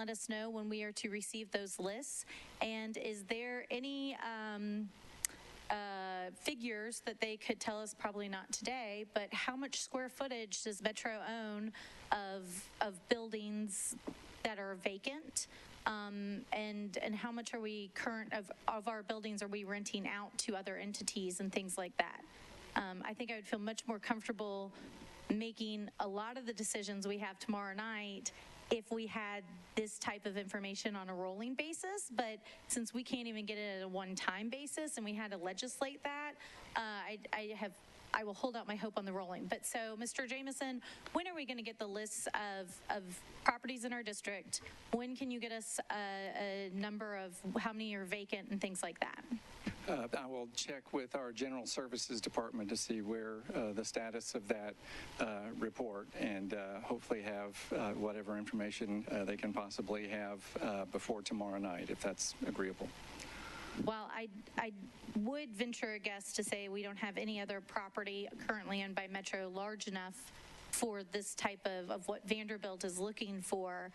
let us know when we are to receive those lists? And is there any figures that they could tell us, probably not today, but how much square footage does Metro own of buildings that are vacant? And how much are we current of our buildings are we renting out to other entities and things like that? I think I would feel much more comfortable making a lot of the decisions we have tomorrow night if we had this type of information on a rolling basis. But since we can't even get it at a one-time basis and we had to legislate that, I will hold out my hope on the rolling. But so, Mr. Jamison, when are we going to get the lists of properties in our district? When can you get us a number of how many are vacant and things like that? I will check with our General Services Department to see where the status of that report, and hopefully have whatever information they can possibly have before tomorrow night, if that's agreeable. Well, I would venture a guess to say we don't have any other property currently owned by Metro large enough for this type of what Vanderbilt is looking for.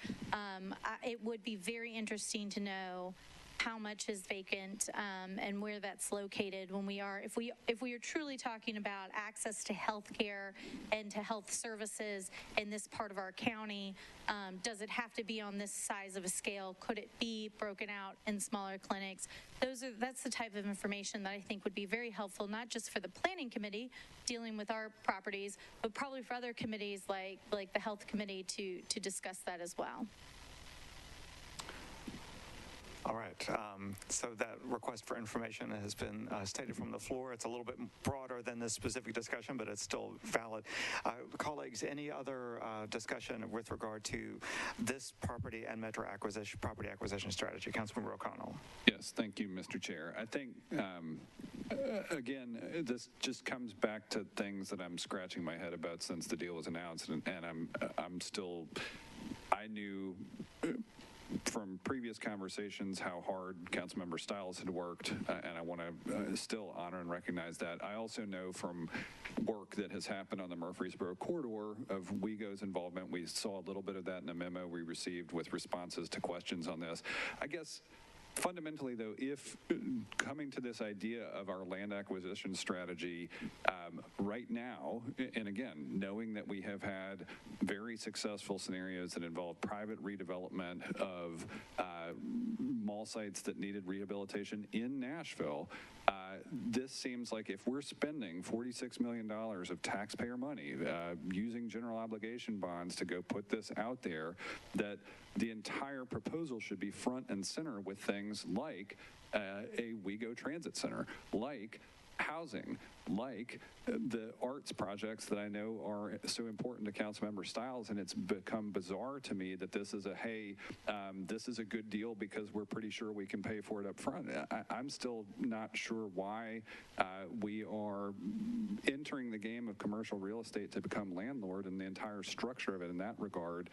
It would be very interesting to know how much is vacant and where that's located when we are, if we are truly talking about access to health care and to health services in this part of our county. Does it have to be on this size of a scale? Could it be broken out in smaller clinics? That's the type of information that I think would be very helpful, not just for the planning committee dealing with our properties, but probably for other committees like the health committee to discuss that as well. All right. So that request for information has been stated from the floor. It's a little bit broader than this specific discussion, but it's still valid. Colleagues, any other discussion with regard to this property and Metro property acquisition strategy? Councilmember O'Connell. Yes, thank you, Mr. Chair. I think, again, this just comes back to things that I'm scratching my head about since the deal was announced, and I knew from previous conversations how hard Councilmember Stiles had worked, and I want to still honor and recognize that. I also know from work that has happened on the Murfreesboro corridor of WEGO's involvement. We saw a little bit of that in a memo we received with responses to questions on this. I guess fundamentally, though, if coming to this idea of our land acquisition strategy right now, and again, knowing that we have had very successful scenarios that involve private redevelopment of mall sites that needed rehabilitation in Nashville, this seems like if we're spending $46 million of taxpayer money using general obligation bonds to go put this out there, that the entire proposal should be front and center with things like a WEGO Transit Center, like housing, like the arts projects that I know are so important to Councilmember Stiles, and it's become bizarre to me that this is this is a good deal because we're pretty sure we can pay for it up front. I'm still not sure why we are entering the game of commercial real estate to become landlord, and the entire structure of it in that regard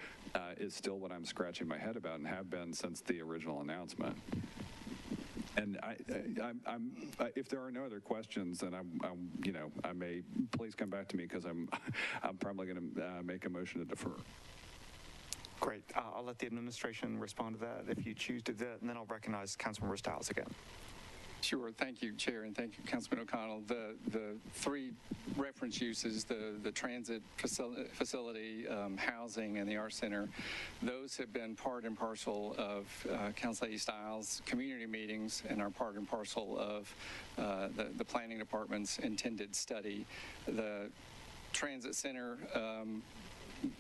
is still what I'm scratching my head about and have been since the original announcement. And if there are no other questions, then I may please come back to me because I'm probably going to make a motion to defer. Great. I'll let the administration respond to that if you choose to do that, and then I'll recognize Councilmember Stiles again. Sure. Thank you, Chair, and thank you, Councilman O'Connell. The three reference uses, the transit facility, housing, and the Art Center, those have been part and parcel of Council Lady Stiles' community meetings and are part and parcel of the Planning Department's intended study. The Transit Center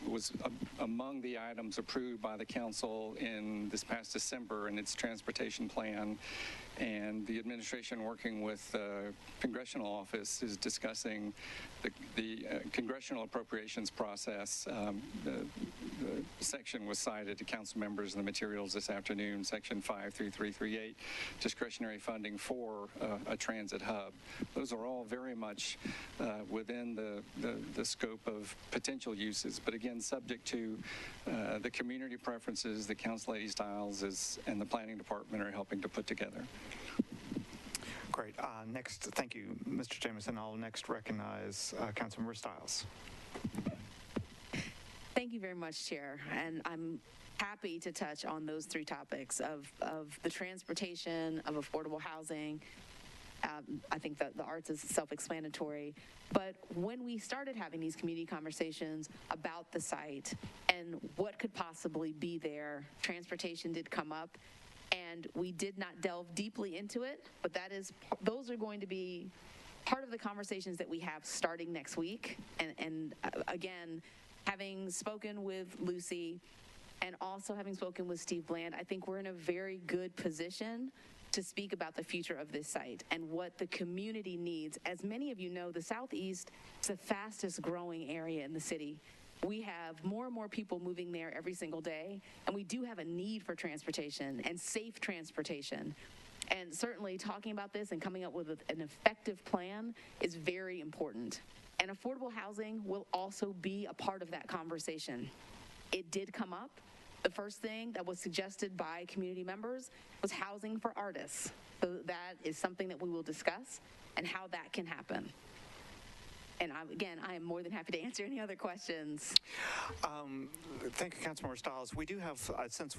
was among the items approved by the council in this past December in its transportation plan, and the administration working with the congressional office is discussing the congressional appropriations process. The section was cited to council members in the materials this afternoon, section 53338, discretionary funding for a transit hub. Those are all very much within the scope of potential uses, but again, subject to the community preferences that Council Lady Stiles and the Planning Department are helping to put together. Great. Next, thank you, Mr. Jamison. I'll next recognize Councilmember Stiles. Thank you very much, Chair. And I'm happy to touch on those three topics of the transportation, of affordable housing. I think that the arts is self-explanatory. But when we started having these community conversations about the site and what could possibly be there, transportation did come up, and we did not delve deeply into it, but those are going to be part of the conversations that we have starting next week. And again, having spoken with Lucy and also having spoken with Steve Bland, I think we're in a very good position to speak about the future of this site and what the community needs. As many of you know, the Southeast is the fastest growing area in the city. We have more and more people moving there every single day, and we do have a need for transportation and safe transportation. And certainly talking about this and coming up with an effective plan is very important. And affordable housing will also be a part of that conversation. It did come up. The first thing that was suggested by community members was housing for artists. So that is something that we will discuss and how that can happen. And I am more than happy to answer any other questions. Thank you, Councilmember Stiles. We do have, since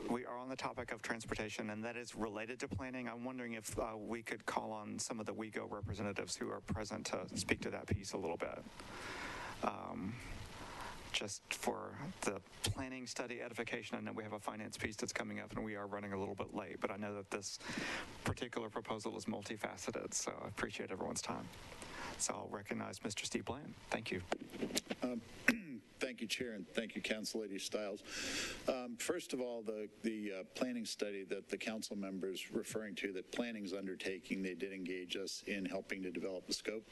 we are on the topic of transportation and that is related to planning, I'm wondering if we could call on some of the WeGo representatives who are present to speak to that piece a little bit. Just for the planning study edification, I know we have a finance piece that's coming up and we are running a little bit late, but I know that this particular proposal is multifaceted, so I appreciate everyone's time. So I'll recognize Mr. Steve Bland. Thank you. Thank you, Chair, and thank you, Council Lady Stiles. First of all, the planning study that the council members referring to, that planning's undertaking, they did engage us in helping to develop the scope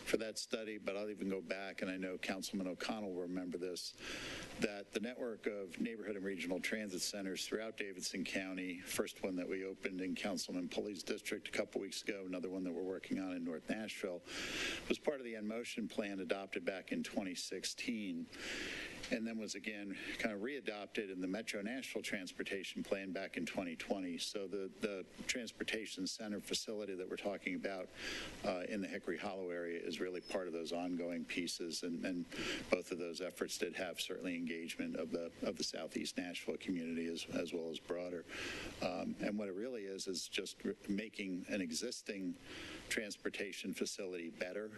for that study, but I'll even go back, and I know Councilman O'Connell will remember this, that the network of neighborhood and regional transit centers throughout Davidson County, first one that we opened in Councilman Pulley's district a couple weeks ago, another one that we're working on in North Nashville, was part of the InMotion plan adopted back in 2016. And then was again kind of readopted in the Metro Nashville Transportation Plan back in 2020. So the transportation center facility that we're talking about in the Hickory Hollow area is really part of those ongoing pieces, and both of those efforts did have certainly engagement of the Southeast Nashville community as well as broader. And what it really is just making an existing transportation facility better,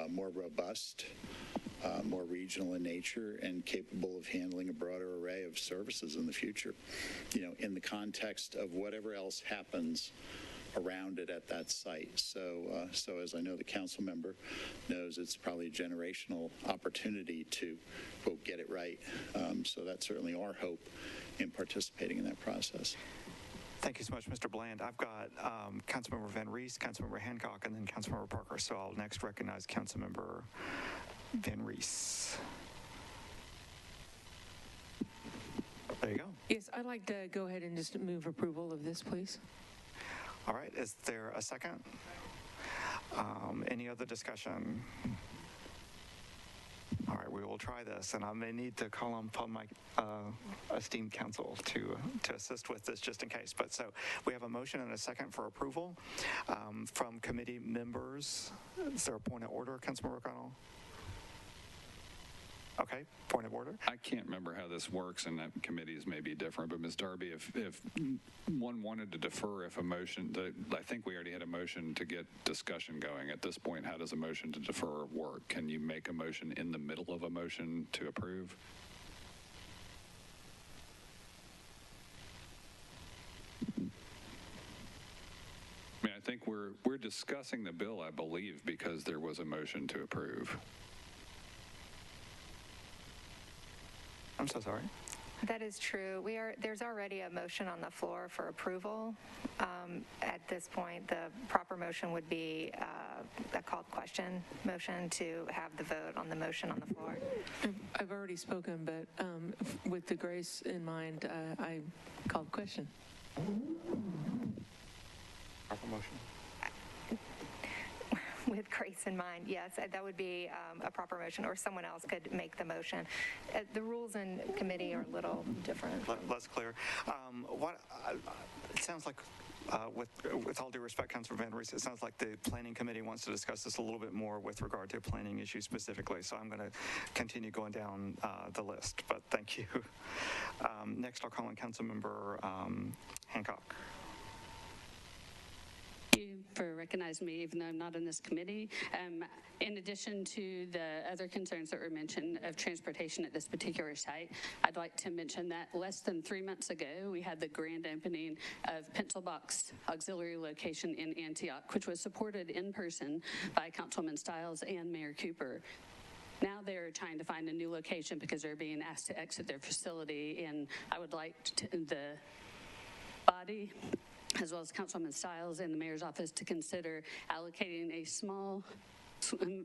more robust, more regional in nature, and capable of handling a broader array of services in the future, in the context of whatever else happens around it at that site. So as I know the council member knows, it's probably a generational opportunity to, quote, get it right. So that's certainly our hope in participating in that process. Thank you so much, Mr. Bland. I've got Councilmember Van Rees, Councilmember Hancock, and then Councilmember Parker. So I'll next recognize Councilmember Van Rees. There you go. Yes, I'd like to go ahead and just move approval of this, please. All right. Is there a second? Any other discussion? All right, we will try this, and I may need to call upon my esteemed counsel to assist with this just in case. But so we have a motion and a second for approval from committee members. Is there a point of order, Councilmember O'Connell? Okay, point of order. I can't remember how this works, and that committees may be different, but Ms. Darby, if one wanted to defer, if a motion, I think we already had a motion to get discussion going. At this point, how does a motion to defer work? Can you make a motion in the middle of a motion to approve? I mean, I think we're discussing the bill, I believe, because there was a motion to approve. I'm so sorry. That is true. There's already a motion on the floor for approval. At this point, the proper motion would be a called question motion to have the vote on the motion on the floor. I've already spoken, but with the grace in mind, I called question. Proper motion. with Grace in mind, yes, that would be a proper motion, or someone else could make the motion. The rules in committee are a little different. Less clear. It sounds like, with all due respect, Councilor Van Rees, it sounds like the Planning Committee wants to discuss this a little bit more with regard to planning issues specifically. So I'm going to continue going down the list, but thank you. Next, I'll call on Councilmember Hancock. Thank you for recognizing me, even though I'm not in this committee. In addition to the other concerns that were mentioned of transportation at this particular site, I'd like to mention that less than 3 months ago, we had the grand opening of Pencil Box Auxiliary Location in Antioch, which was supported in person by Councilman Stiles and Mayor Cooper. Now they're trying to find a new location because they're being asked to exit their facility, and I would like the body, as well as Councilman Stiles and the mayor's office, to consider allocating a small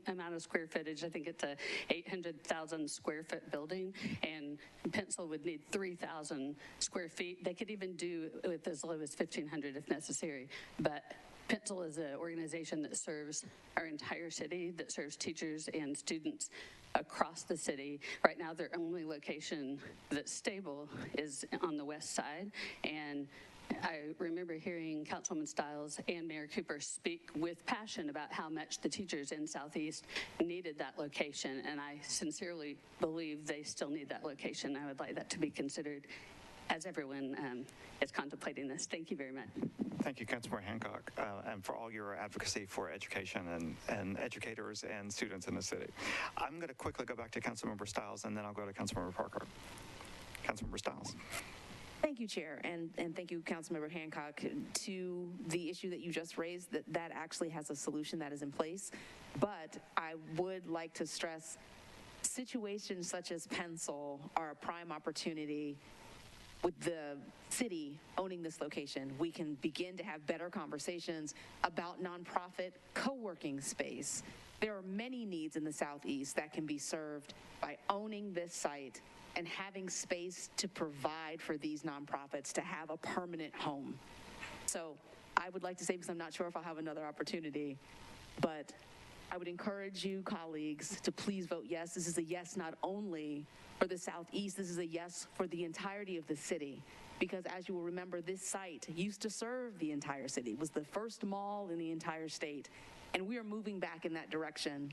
amount of square footage. I think it's a 800,000 square foot building, and Pencil would need 3,000 square feet. They could even do with as low as 1,500 if necessary, but Pencil is an organization that serves our entire city, that serves teachers and students across the city. Right now, their only location that's stable is on the west side, and I remember hearing Councilwoman Stiles and Mayor Cooper speak with passion about how much the teachers in Southeast needed that location, and I sincerely believe they still need that location. I would like that to be considered as everyone is contemplating this. Thank you very much. Thank you, Councilmember Hancock, and for all your advocacy for education and educators and students in the city. I'm going to quickly go back to Councilmember Stiles, and then I'll go to Councilmember Parker. Councilmember Stiles. Thank you, Chair, and thank you, Councilmember Hancock. To the issue that you just raised, that actually has a solution that is in place, but I would like to stress situations such as Pencil are a prime opportunity. With the city owning this location, we can begin to have better conversations about nonprofit co-working space. There are many needs in the Southeast that can be served by owning this site and having space to provide for these nonprofits to have a permanent home. So I would like to say, because I'm not sure if I'll have another opportunity, but I would encourage you, colleagues, to please vote yes. This is a yes not only for the Southeast, this is a yes for the entirety of the city. Because as you will remember, this site used to serve the entire city. It was the first mall in the entire state. And we are moving back in that direction,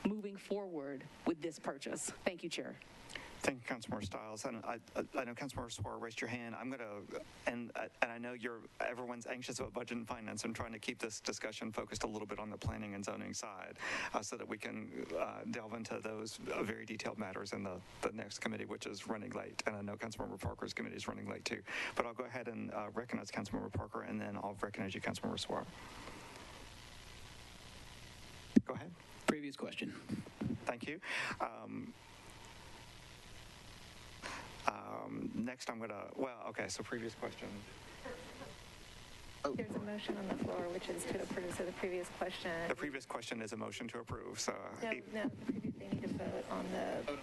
moving forward with this purchase. Thank you, Chair. Thank you, Councilmember Stiles. And I know Councilmember Suarez raised your hand. I'm going to, and I know everyone's anxious about budget and finance. I'm trying to keep this discussion focused a little bit on the planning and zoning side so that we can delve into those very detailed matters in the next committee, which is running late. And I know Councilmember Parker's committee is running late too. But I'll go ahead and recognize Councilmember Parker, and then I'll recognize you, Councilmember Suarez. Go ahead. Previous question. Thank you. Next, I'm going to, so previous question. There's a motion on the floor, which is to approve, so the previous question. The previous question is a motion to approve, so. No, they need to vote on the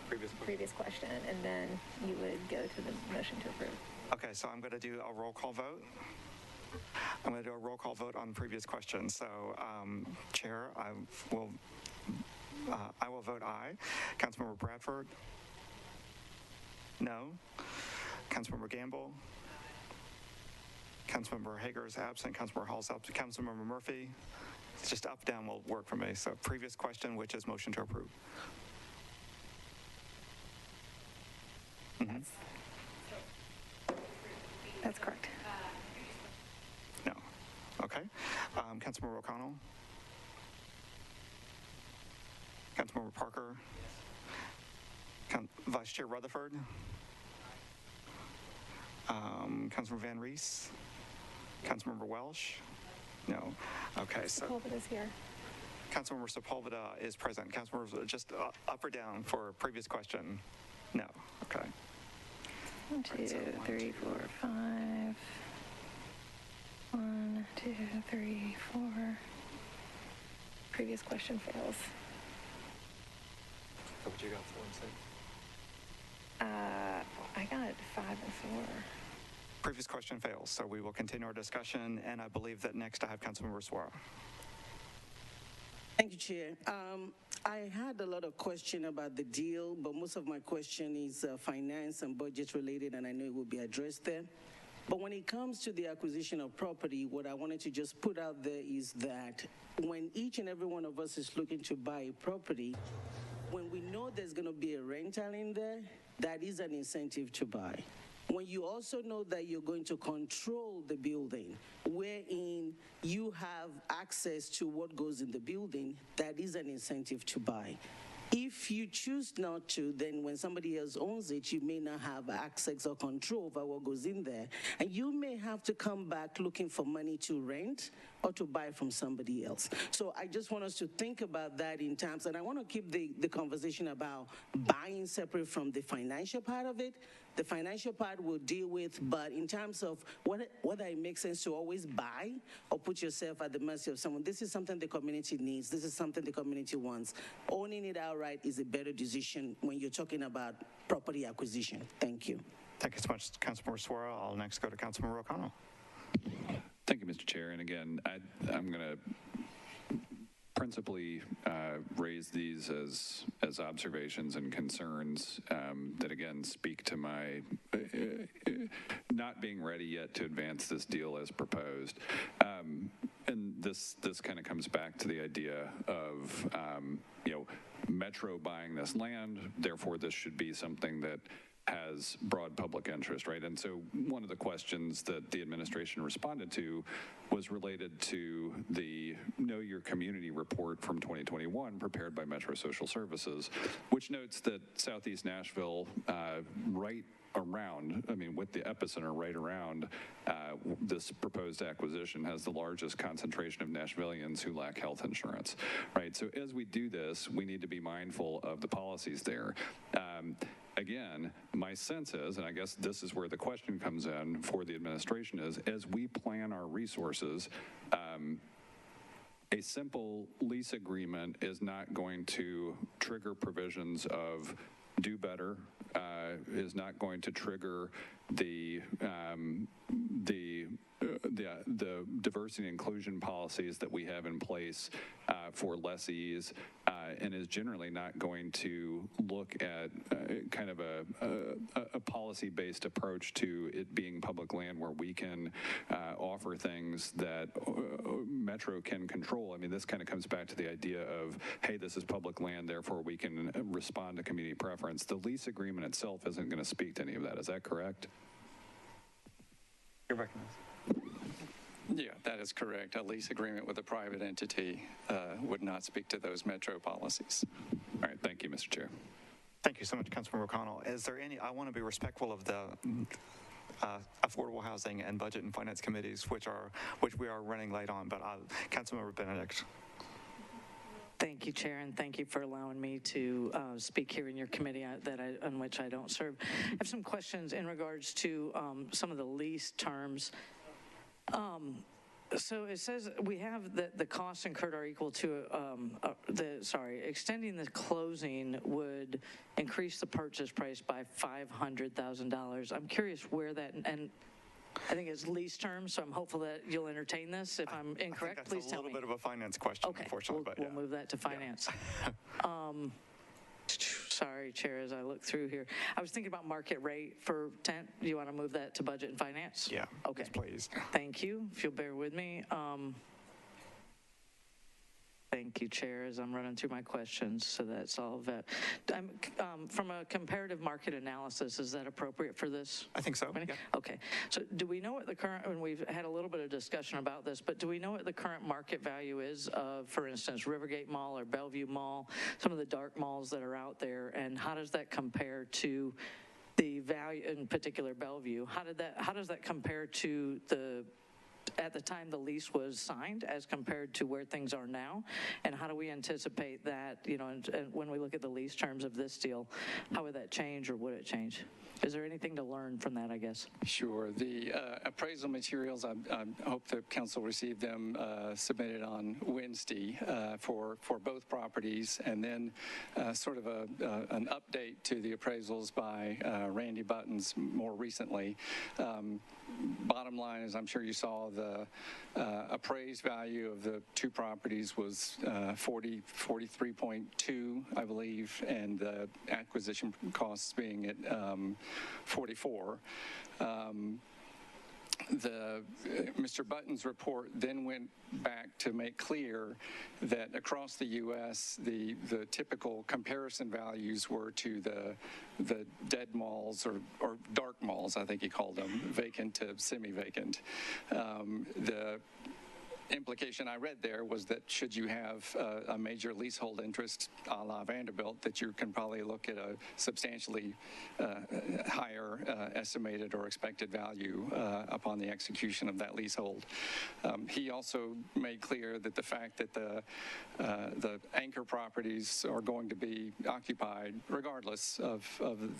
previous question, and then you would go to the motion to approve. Okay, so I'm going to do a roll call vote. I'm going to do a roll call vote on the previous question. So, Chair, I will vote aye. Councilmember Bradford? No. Councilmember Gamble? Councilmember Hager is absent. Councilmember Hall's absent. Councilmember Murphy? It's just up, down will work for me. So previous question, which is motion to approve. Mm-hmm. That's correct. No. Okay. Councilmember O'Connell? Councilmember Parker? Vice Chair Rutherford? Councilmember Van Rees? Councilmember Welsh? No. Okay, so. Sepulveda's here. Councilmember Sepulveda is present. Councilmember, just up or down for previous question? No. Okay. 1, 2, 3, 4, 5. 1, 2, 3, 4. Previous question fails. So what you got, 4 and 6? I got 5 and 4. Previous question fails, so we will continue our discussion, and I believe that next I have Councilmember Suarez. Thank you, Chair. I had a lot of question about the deal, but most of my question is finance and budget related, and I know it will be addressed there. But when it comes to the acquisition of property, what I wanted to just put out there is that when each and every one of us is looking to buy a property, when we know there's going to be a rental in there, that is an incentive to buy. When you also know that you're going to control the building, wherein you have access to what goes in the building, that is an incentive to buy. If you choose not to, then when somebody else owns it, you may not have access or control over what goes in there. And you may have to come back looking for money to rent or to buy from somebody else. So I just want us to think about that in terms, and I want to keep the conversation about buying separate from the financial part of it. The financial part we'll deal with, but in terms of whether it makes sense to always buy or put yourself at the mercy of someone, this is something the community needs. This is something the community wants. Owning it outright is a better decision when you're talking about property acquisition. Thank you. Thank you so much, Councilmember Suara. I'll next go to Councilmember O'Connell. Thank you, Mr. Chair. And again, I'm going to principally raise these as observations and concerns that again speak to my not being ready yet to advance this deal as proposed. And this kind of comes back to the idea of Metro buying this land, therefore this should be something that has broad public interest, right? And so one of the questions that the administration responded to was related to the Know Your Community report from 2021 prepared by Metro Social Services, which notes that Southeast Nashville, with the epicenter right around this proposed acquisition, has the largest concentration of Nashvillians who lack health insurance, right? So as we do this, we need to be mindful of the policies there. Again, my sense is, and I guess this is where the question comes in for the administration, is as we plan our resources, a simple lease agreement is not going to trigger provisions of do better, is not going to trigger the diversity and inclusion policies that we have in place for lessees, and is generally not going to look at kind of a policy-based approach to it being public land where we can offer things that Metro can control. I mean, this kind of comes back to the idea of, hey, this is public land, therefore we can respond to community preference. The lease agreement itself isn't going to speak to any of that. Is that correct? You're recognized. Yeah, that is correct. A lease agreement with a private entity would not speak to those Metro policies. All right, thank you, Mr. Chair. Thank you so much, Councilmember O'Connell. Is there any, I want to be respectful of the Affordable Housing and Budget and Finance Committees, which we are running late on, but Councilmember Benedict. Thank you, Chair, and thank you for allowing me to speak here in your committee on which I don't serve. I have some questions in regards to some of the lease terms. So it says we have that the costs incurred are equal to extending the closing would increase the purchase price by $500,000. I'm curious where that, and I think it's lease terms, so I'm hopeful that you'll entertain this. If I'm incorrect, please tell me. That's a little bit of a finance question, okay, unfortunately. We'll move that to finance. Yeah. Sorry, Chair, as I look through here. I was thinking about market rate for tent. Do you want to move that to budget and finance? Yeah, okay. Yes, please. Thank you, if you'll bear with me. Thank you, Chair, as I'm running through my questions, so that's all of it. From a comparative market analysis, is that appropriate for this? I think so, yeah. Okay, so do we know what the current, and we've had a little bit of discussion about this, but do we know what the current market value is of, for instance, Rivergate Mall or Bellevue Mall, some of the dark malls that are out there, and how does that compare to the value, in particular Bellevue? How does that compare to at the time the lease was signed as compared to where things are now? And how do we anticipate that, and when we look at the lease terms of this deal, how would that change, or would it change? Is there anything to learn from that, I guess? Sure. The appraisal materials, I hope the council received them submitted on Wednesday for both properties, and then sort of an update to the appraisals by Randy Buttons more recently. Bottom bottom line is, I'm sure you saw the appraised value of the two properties was 43.2, I believe, and the acquisition costs being at 44. Mr. Button's report then went back to make clear that across the U.S., the typical comparison values were to the dead malls or dark malls, I think he called them, vacant to semi-vacant. The implication I read there was that should you have a major leasehold interest a la Vanderbilt, that you can probably look at a substantially higher estimated or expected value upon the execution of that leasehold. He also made clear that the fact that the anchor properties are going to be occupied regardless of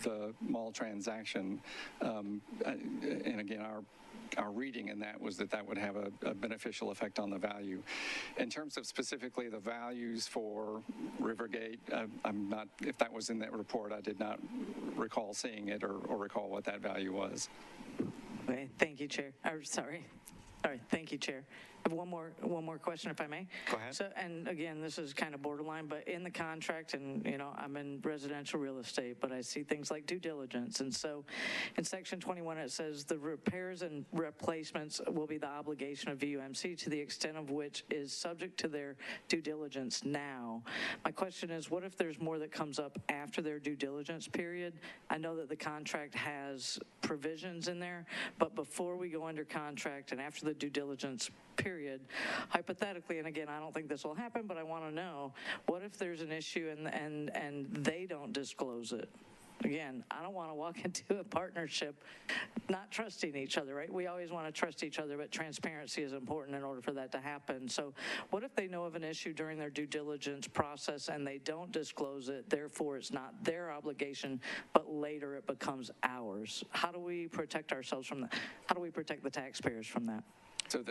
the mall transaction, and again, our reading in that was that would have a beneficial effect on the value. In terms of specifically the values for Rivergate, I'm not, if that was in that report, I did not recall seeing it or recall what that value was. Okay, thank you, Chair. Sorry, thank you, Chair. I have one more question, if I may. Go ahead. So, and again, this is kind of borderline, but in the contract, and I'm in residential real estate, but I see things like due diligence. And so in section 21, it says the repairs and replacements will be the obligation of VUMC to the extent of which is subject to their due diligence now. My question is, what if there's more that comes up after their due diligence period? I know that the contract has provisions in there, but before we go under contract and after the due diligence period, hypothetically, and again, I don't think this will happen, but I want to know, what if there's an issue and they don't disclose it? Again, I don't want to walk into a partnership not trusting each other, right? We always want to trust each other, but transparency is important in order for that to happen. So what if they know of an issue during their due diligence process and they don't disclose it, therefore it's not their obligation, but later it becomes ours? How do we protect ourselves from that? How do we protect the taxpayers from that? So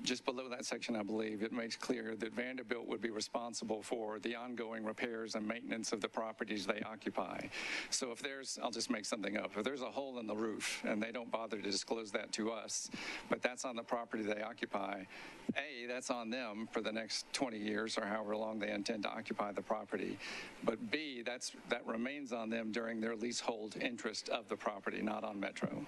just below that section, I believe, it makes clear that Vanderbilt would be responsible for the ongoing repairs and maintenance of the properties they occupy. So if there's, I'll just make something up, if there's a hole in the roof and they don't bother to disclose that to us, but that's on the property they occupy, A, that's on them for the next 20 years or however long they intend to occupy the property. But B, that remains on them during their leasehold interest of the property, not on Metro.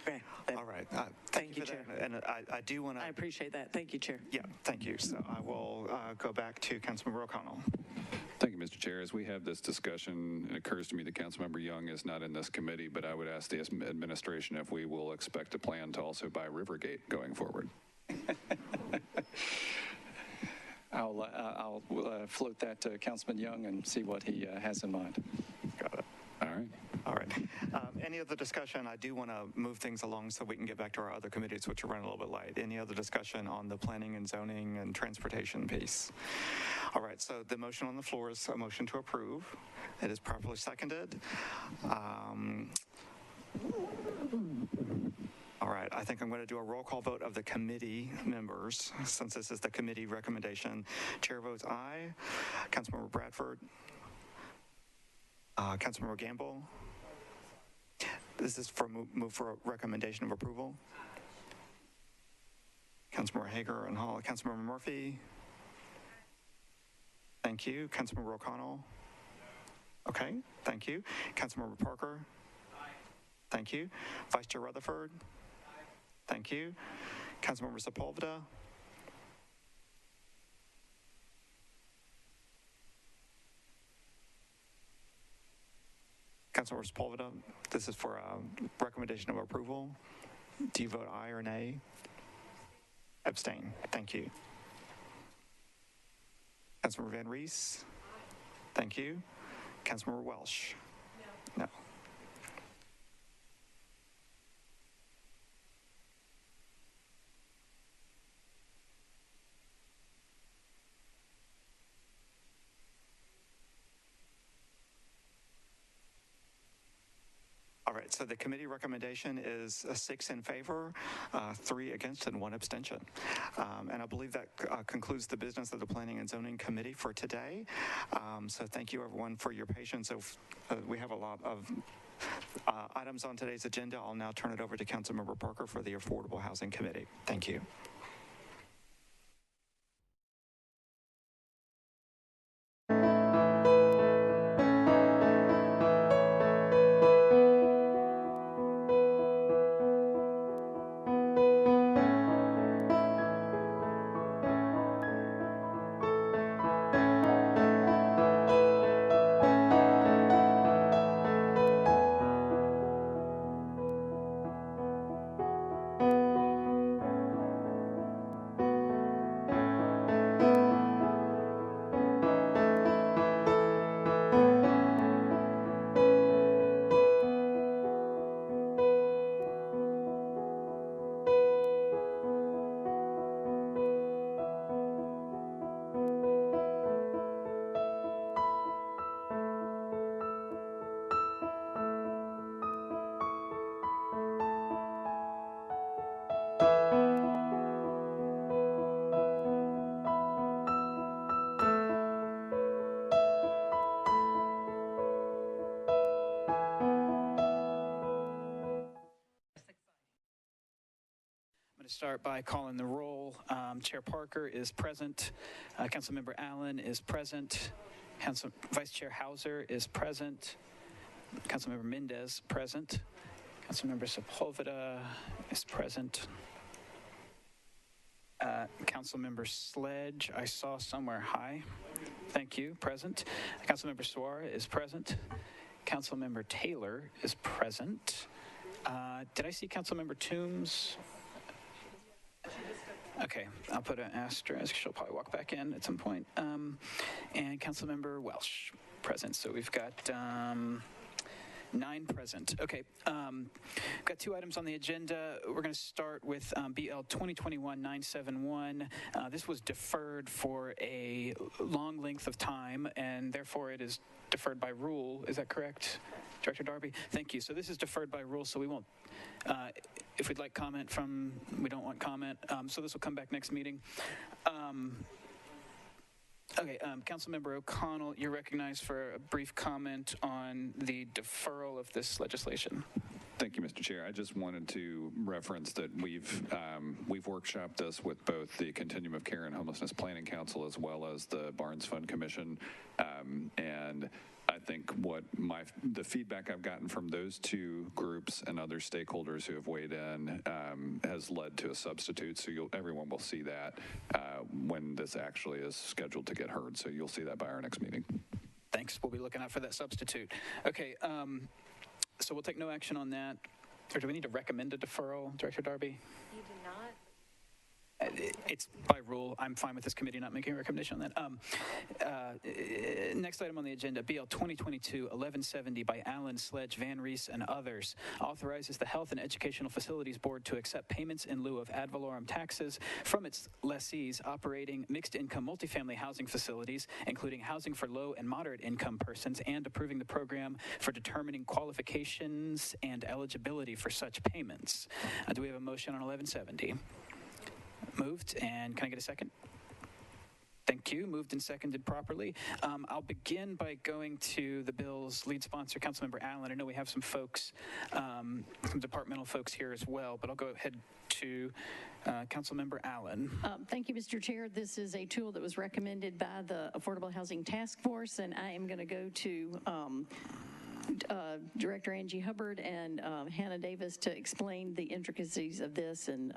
Okay. All right. Thank you, for Chair. that. And I do want to... I appreciate that. Thank you, Chair. Yeah, thank you. So I will go back to Councilmember O'Connell. Thank you, Mr. Chair. As we have this discussion, it occurs to me that Councilmember Young is not in this committee, but I would ask the administration if we will expect a plan to also buy Rivergate going forward. I'll float that to Councilman Young and see what he has in mind. Got it. All right. All right. Any other discussion? I do want to move things along so we can get back to our other committees, which are running a little bit late. Any other discussion on the planning and zoning and transportation piece? All right. So the motion on the floor is a motion to approve. It is properly seconded. All right. I think I'm going to do a roll call vote of the committee members, since this is the committee recommendation. Chair votes aye. Councilmember Bradford. Councilmember Gamble. This is for move for a recommendation of approval. Councilmember Hager and Hall. Councilmember Murphy. Thank you. Councilmember O'Connell. Okay. Thank you. Councilmember Parker. Thank you. Vice Chair Rutherford. Thank you. Councilmember Sepulveda. Councilmember Sepulveda, this is for a recommendation of approval. Do you vote aye or nay? Abstain. Thank you. Councilmember Van Rees? Thank you. Councilmember Welsh? No. All right, so the committee recommendation is 6 in favor, 3 against, and 1 abstention. And I believe that concludes the business of the Planning and Zoning Committee for today. So thank you, everyone, for your patience. We have a lot of items on today's agenda. I'll now turn it over to Councilmember Parker for the Affordable Housing Committee. Thank you. I'm going to start by calling the roll. Chair Parker is present. Councilmember Allen is present. Vice Chair Hauser is present. Councilmember Mendez present. Councilmember Sepulveda is present. Councilmember Sledge, I saw somewhere. Hi. Thank you. Present. Councilmember Suara is present. Councilmember Taylor is present. Did I see Councilmember Toombs? Okay, I'll put an asterisk. She'll probably walk back in at some point. And Councilmember Welsh present. So we've got 9 present. Okay, we've got 2 items on the agenda. We're going to start with BL 2021-971. This was deferred for a long length of time, and therefore it is deferred by rule. Is that correct, Director Darby? Thank you. So this is deferred by rule, so we won't, if we'd like comment from, we don't want comment. So this will come back next meeting. Okay, Councilmember O'Connell, you're recognized for a brief comment on the deferral of this legislation. Thank you, Mr. Chair. I just wanted to reference that we've workshopped this with both the Continuum of Care and Homelessness Planning Council as well as the Barnes Fund Commission, and I think the feedback I've gotten from those 2 groups and other stakeholders who have weighed in has led to a substitute. So everyone will see that when this actually is scheduled to get heard. So you'll see that by our next meeting. Thanks. We'll be looking out for that substitute. Okay, so we'll take no action on that. Or do we need to recommend a deferral, Director Darby? You do not. It's by rule. I'm fine with this committee not making a recommendation on that. Next item on the agenda, BL 2022-1170 by Allen, Sledge, Van Rees, and others, authorizes the Health and Educational Facilities Board to accept payments in lieu of ad valorem taxes from its lessees operating mixed-income multifamily housing facilities, including housing for low and moderate income persons, and approving the program for determining qualifications and eligibility for such payments. Do we have a motion on 1170? Moved, and can I get a second? Thank you. Moved and seconded properly. I'll begin by going to the bill's lead sponsor, Councilmember Allen. I know we have some folks, some departmental folks here as well, but I'll go ahead to Councilmember Allen. Thank you, Mr. Chair. This is a tool that was recommended by the Affordable Housing Task Force, and I am going to go to Director Angie Hubbard and Hannah Davis to explain the intricacies of this, and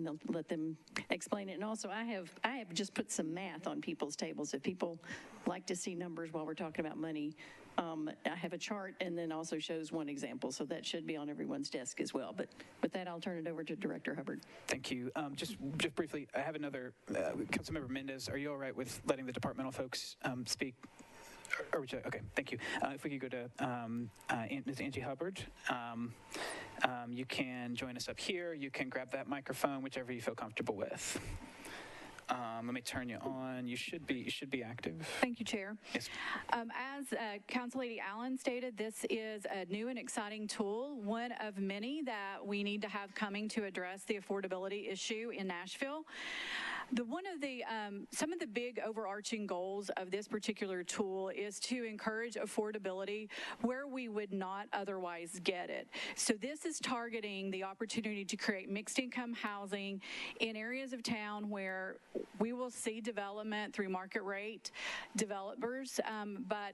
they'll let them explain it. And also, I have just put some math on people's tables. If people like to see numbers while we're talking about money, I have a chart and then also shows one example. So that should be on everyone's desk as well. But with that, I'll turn it over to Director Hubbard. Thank you. Just briefly, I have another, Councilmember Mendez, are you all right with letting the departmental folks speak? Or would you, okay, thank you. If we could go to Ms. Angie Hubbard. You can join us up here. You can grab that microphone, whichever you feel comfortable with. Let me turn you on. You should be active. Thank you, Chair. Yes. As Council Lady Allen stated, this is a new and exciting tool, one of many that we need to have coming to address the affordability issue in Nashville. Some of the big overarching goals of this particular tool is to encourage affordability where we would not otherwise get it. So this is targeting the opportunity to create mixed income housing in areas of town where we will see development through market rate developers, but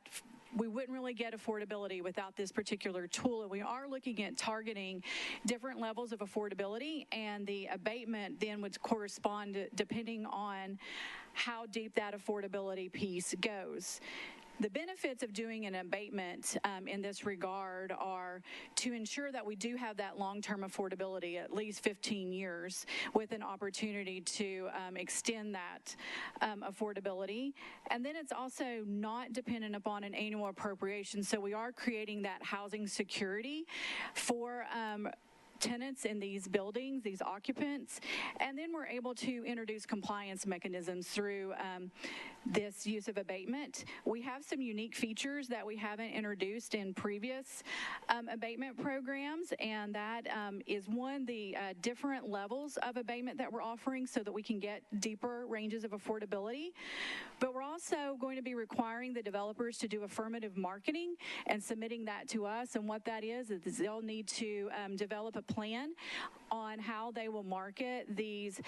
we wouldn't really get affordability without this particular tool. And we are looking at targeting different levels of affordability, and the abatement then would correspond depending on how deep that affordability piece goes. The benefits of doing an abatement in this regard are to ensure that we do have that long-term affordability, at least 15 years, with an opportunity to extend that affordability. And then it's also not dependent upon an annual appropriation, so we are creating that housing security for tenants in these buildings, these occupants, and then we're able to introduce compliance mechanisms through this use of abatement. We have some unique features that we haven't introduced in previous abatement programs, and that is one, the different levels of abatement that we're offering so that we can get deeper ranges of affordability. But we're also going to be requiring the developers to do affirmative marketing and submitting that to us, and what that is they'll need to develop a plan on how they will market these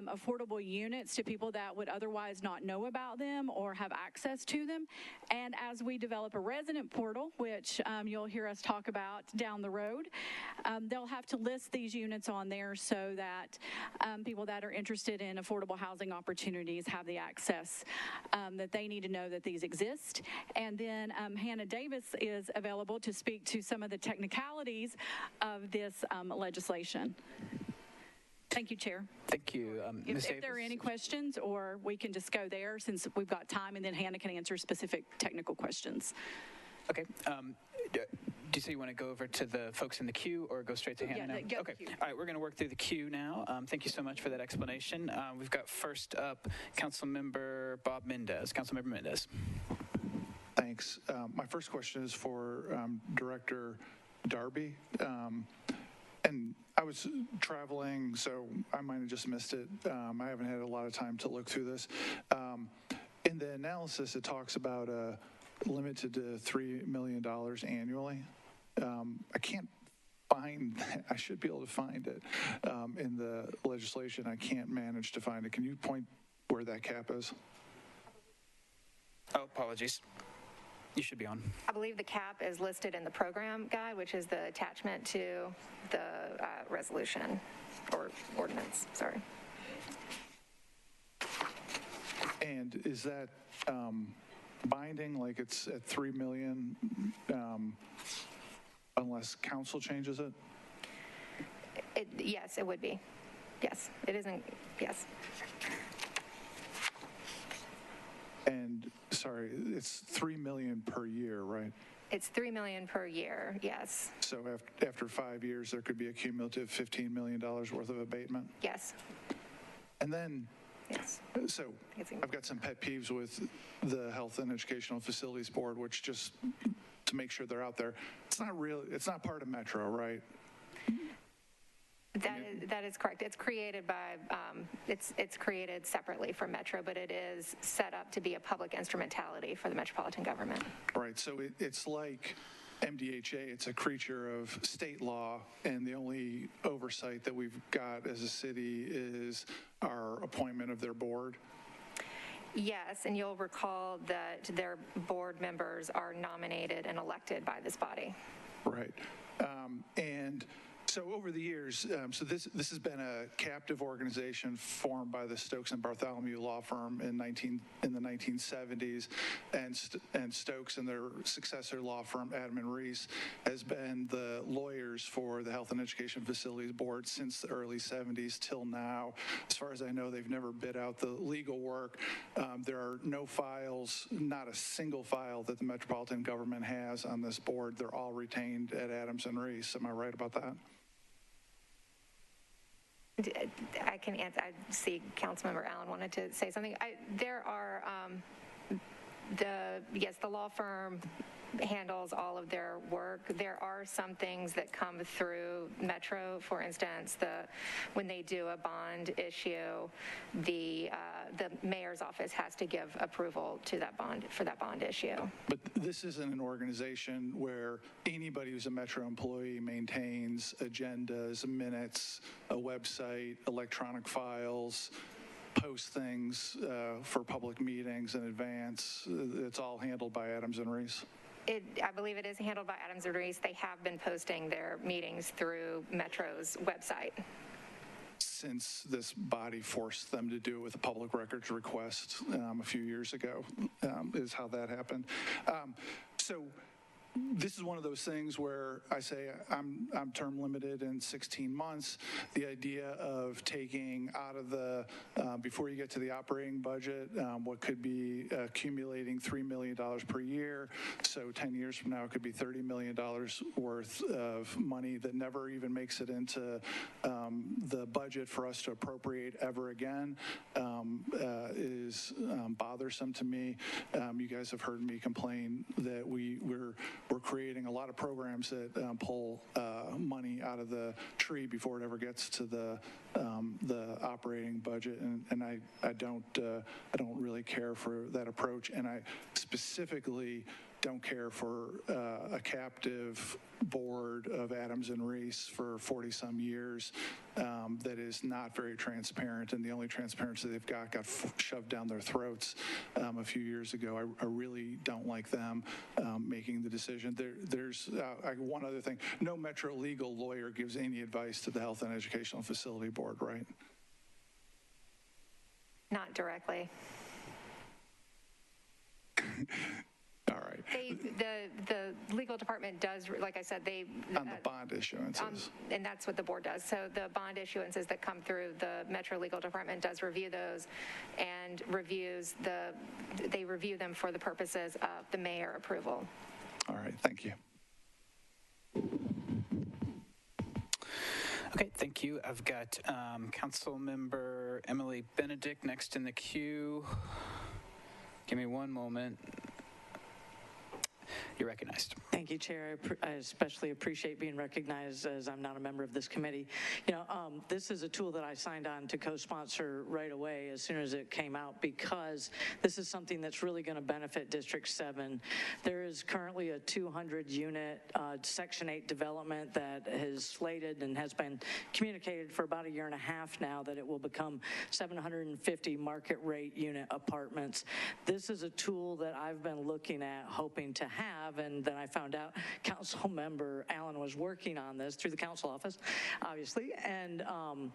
affordable units to people that would otherwise not know about them or have access to them. And as we develop a resident portal, which you'll hear us talk about down the road, they'll have to list these units on there so that people that are interested in affordable housing opportunities have the access that they need to know that these exist. And then Hannah Davis is available to speak to some of the technicalities of this legislation. Thank you, Chair. Thank you, Ms. If there are any questions, or we can just go there since we've got time, and then Hannah can answer specific technical questions. Okay. Do you say you want to go over to the folks in the queue or go straight to Hannah now? Go okay. queue. All right, we're going to work through the queue now. Thank you so much for that explanation. We've got first up Councilmember Bob Mendez. Councilmember Mendez. Thanks. My first question is for Director Darby. And I was traveling, so I might have just missed it. I haven't had a lot of time to look through this. In the analysis, it talks about limited to $3 million annually. I can't find that. I should be able to find it in the legislation. I can't manage to find it. Can you point where that cap is? Oh, apologies. You should be on. I believe the cap is listed in the program guide, which is the attachment to the resolution or ordinance, sorry. And is that binding, like it's at 3 million unless council changes it? Yes, it would be. Yes, it isn't, yes. And sorry, it's 3 million per year, right? It's $3 million per year, yes. So after 5 years, there could be a cumulative $15 million worth of abatement? Yes. And then, yes. So I've got some pet peeves with the Health and Educational Facilities Board, which just to make sure they're out there. It's not part of Metro, right? That is correct. It's created by, it's created separately from Metro, but it is set up to be a public instrumentality for the metropolitan government. Right, so it's like MDHA, it's a creature of state law, and the only oversight that we've got as a city is our appointment of their board. Yes, and you'll recall that their board members are nominated and elected by this body. Right, and so over the years, so this has been a captive organization formed by the Stokes and Bartholomew law firm in the 1970s, and Stokes and their successor law firm, Adam and Reese, has been the lawyers for the Health and Education Facilities Board since the early 70s till now. As far as I know, they've never bid out the legal work. There are no files, not a single file that the metropolitan government has on this board. They're all retained at Adams and Reese. Am I right about that? I can answer. I see Councilmember Allen wanted to say something. There are, the law firm handles all of their work. There are some things that come through Metro. For instance, when they do a bond issue, the mayor's office has to give approval to that bond for that bond issue. But this isn't an organization where anybody who's a Metro employee maintains agendas, minutes, a website, electronic files, post things for public meetings in advance. It's all handled by Adams and Reese. I believe it is handled by Adams and Reese. They have been posting their meetings through Metro's website. Since this body forced them to do it with a public records request a few years ago, is how that happened. So this is one of those things where I say I'm term limited in 16 months. The idea of taking out of the, before you get to the operating budget, what could be accumulating $3 million per year. So 10 years from now, it could be $30 million worth of money that never even makes it into the budget for us to appropriate ever again, is bothersome to me. You guys have heard me complain that we're creating a lot of programs that pull money out of the tree before it ever gets to the operating budget, and I don't really care for that approach, and I specifically don't care for a captive board of Adams and Reese for 40-some years that is not very transparent, and the only transparency they've got shoved down their throats a few years ago. I really don't like them making the decision. There's one other thing. No Metro legal lawyer gives any advice to the Health and Educational Facility Board, right? Not directly. All right. The legal department does, like I said, on the bond issuances. And that's what the board does. So the bond issuances that come through the Metro Legal Department does review those and they review them for the purposes of the mayor approval. All right, thank you. Okay, thank you. I've got Councilmember Emily Benedict next in the queue. Give me one moment. You're recognized. Thank you, Chair. I especially appreciate being recognized as I'm not a member of this committee. This is a tool that I signed on to co-sponsor right away as soon as it came out because this is something that's really going to benefit District 7. There is currently a 200-unit Section 8 development that is slated and has been communicated for about a year and a half now that it will become 750 market rate unit apartments. This is a tool that I've been looking at, hoping to have, and then I found out Council Member Allen was working on this through the council office, obviously, and I'm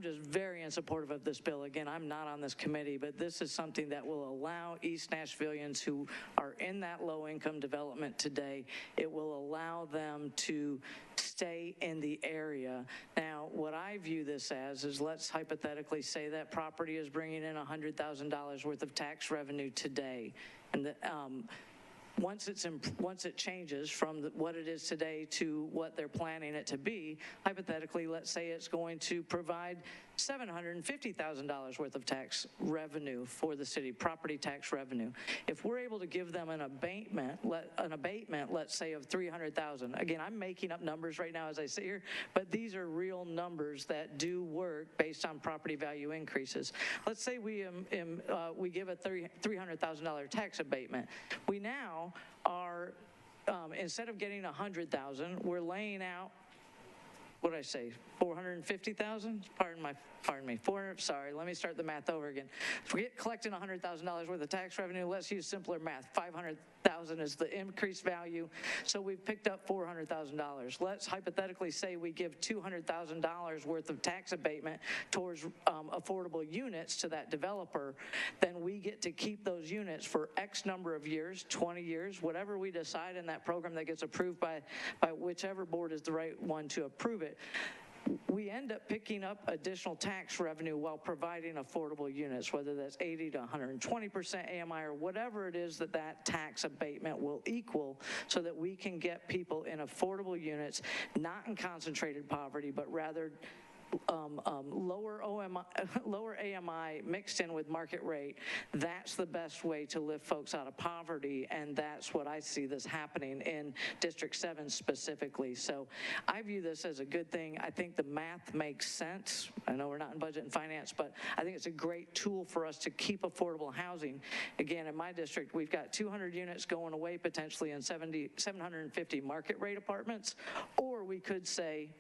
just very in support of this bill. Again, I'm not on this committee, but this is something that will allow East Nashvillians who are in that low-income development today, it will allow them to stay in the area. Now, what I view this as is, let's hypothetically say that property is bringing in $100,000 worth of tax revenue today, and once it changes from what it is today to what they're planning it to be, hypothetically, let's say it's going to provide $750,000 worth of tax revenue for the city, property tax revenue. If we're able to give them an abatement, let's say of $300,000. Again, I'm making up numbers right now as I sit here, but these are real numbers that do work based on property value increases. Let's say we give a $300,000 tax abatement. We now are, instead of getting $100,000, we're laying out, what did I say, 450,000? Pardon me, sorry, let me start the math over again. If we get collecting $100,000 worth of tax revenue, let's use simpler math. 500,000 is the increased value, so we've picked up $400,000. Let's hypothetically say we give $200,000 worth of tax abatement towards affordable units to that developer, then we get to keep those units for X number of years, 20 years, whatever we decide in that program that gets approved by whichever board is the right one to approve it. We end up picking up additional tax revenue while providing affordable units, whether that's 80 to 120% AMI or whatever it is that tax abatement will equal, so that we can get people in affordable units, not in concentrated poverty, but rather lower AMI mixed in with market rate, that's the best way to lift folks out of poverty, and that's what I see this happening in District 7 specifically. So I view this as a good thing. I think the math makes sense. I know we're not in budget and finance, but I think it's a great tool for us to keep affordable housing. Again, in my district, we've got 200 units going away potentially in 750 market rate apartments, or we could say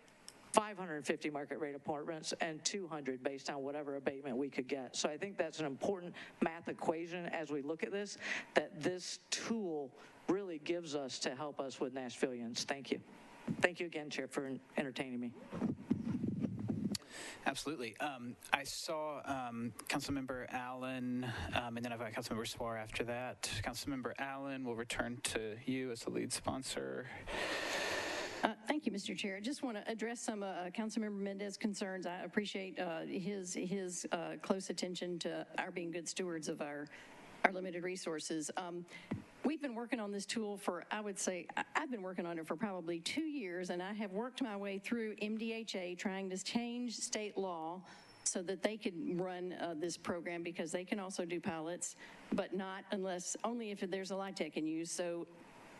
550 market rate apartments and 200 based on whatever abatement we could get. So I think that's an important math equation as we look at this, that this tool really gives us to help us with Nashvillians. Thank you. Thank you again, Chair, for entertaining me. Absolutely. I saw Councilmember Allen, and then I've got Councilmember Swar after that. Councilmember Allen, will return to you as the lead sponsor. Thank you, Mr. Chair. I just want to address some Councilmember Mendez concerns. I appreciate his close attention to our being good stewards of our limited resources. We've been working on this tool for, I would say, I've been working on it for probably 2 years, and I have worked my way through MDHA trying to change state law so that they could run this program, because they can also do pilots, but not unless, only if there's a LIHTC in use. So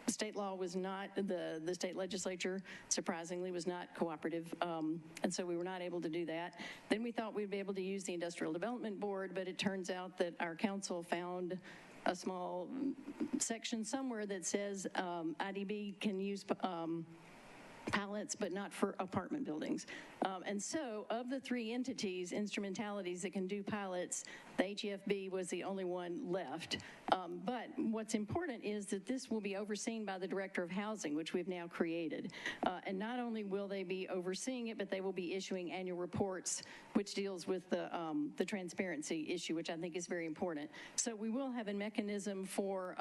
state law was not, the state legislature, surprisingly, was not cooperative, and so we were not able to do that. Then we thought we'd be able to use the Industrial Development Board, but it turns out that our council found a small section somewhere that says IDB can use pilots, but not for apartment buildings. And so of the 3 entities, instrumentalities that can do pilots, the HEFB was the only one left. But what's important is that this will be overseen by the Director of Housing, which we've now created. And not only will they be overseeing it, but they will be issuing annual reports, which deals with the transparency issue, which I think is very important. So we will have a mechanism for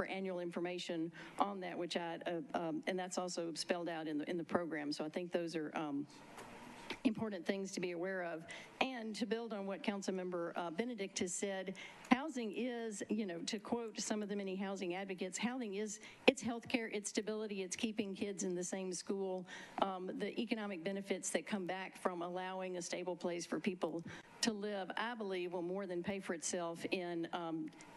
annual information on that, which and that's also spelled out in the program. So I think those are important things to be aware of. And to build on what Councilmember Benedict has said, housing is, to quote some of the many housing advocates, housing is, it's healthcare, it's stability, it's keeping kids in the same school, the economic benefits that come back from allowing a stable place for people to live, I believe, will more than pay for itself in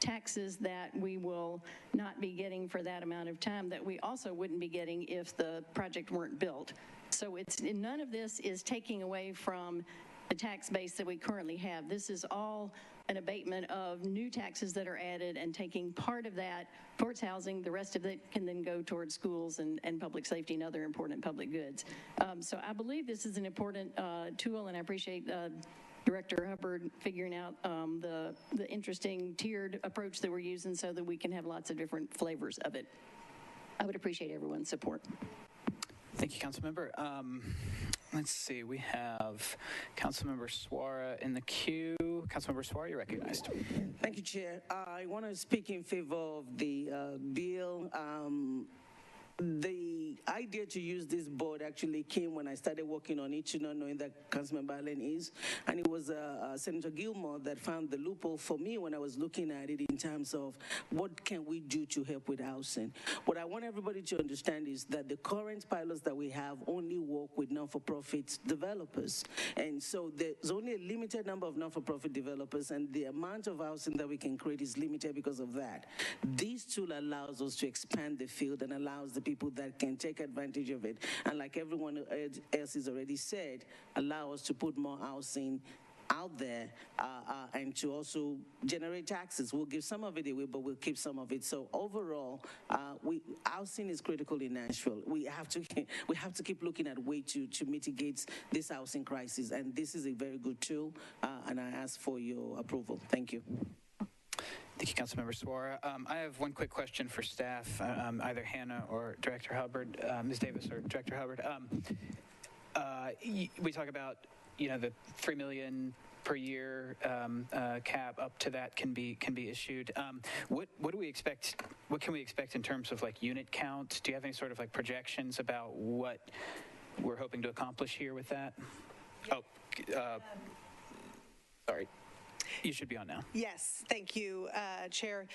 taxes that we will not be getting for that amount of time, that we also wouldn't be getting if the project weren't built. So none of this is taking away from the tax base that we currently have. This is all an abatement of new taxes that are added and taking part of that towards housing. The rest of it can then go towards schools and public safety and other important public goods. So I believe this is an important tool, and I appreciate Director Hubbard figuring out the interesting tiered approach that we're using so that we can have lots of different flavors of it. I would appreciate everyone's support. Thank you, Councilmember. Let's see, we have Councilmember Swara in the queue. Councilmember Swara, you're recognized. Thank you, Chair. I want to speak in favor of the bill. The idea to use this board actually came when I started working on it, not knowing that Councilmember Allen is, and it was Senator Gilmore that found the loophole for me when I was looking at it in terms of what can we do to help with housing. What I want everybody to understand is that the current pilots that we have only work with non-for-profit developers, and so there's only a limited number of non-for-profit developers, and the amount of housing that we can create is limited because of that. This tool allows us to expand the field and allows the people that can take advantage of it, and like everyone else has already said, allow us to put more housing out there and to also generate taxes. We'll give some of it away, but we'll keep some of it. So overall, housing is critical in Nashville. We have to keep looking at ways to mitigate this housing crisis, and this is a very good tool, and I ask for your approval. Thank you. Thank you, Councilmember Swara. I have one quick question for staff, either Hannah or Director Hubbard, Ms. Davis or Director Hubbard. We talk about, the $3 million per year cap, up to that can be issued. What do we expect? What can we expect in terms of unit count? Do you have any sort of projections about what we're hoping to accomplish here with that? Oh, sorry. You should be on now. Yes, thank you, Chair.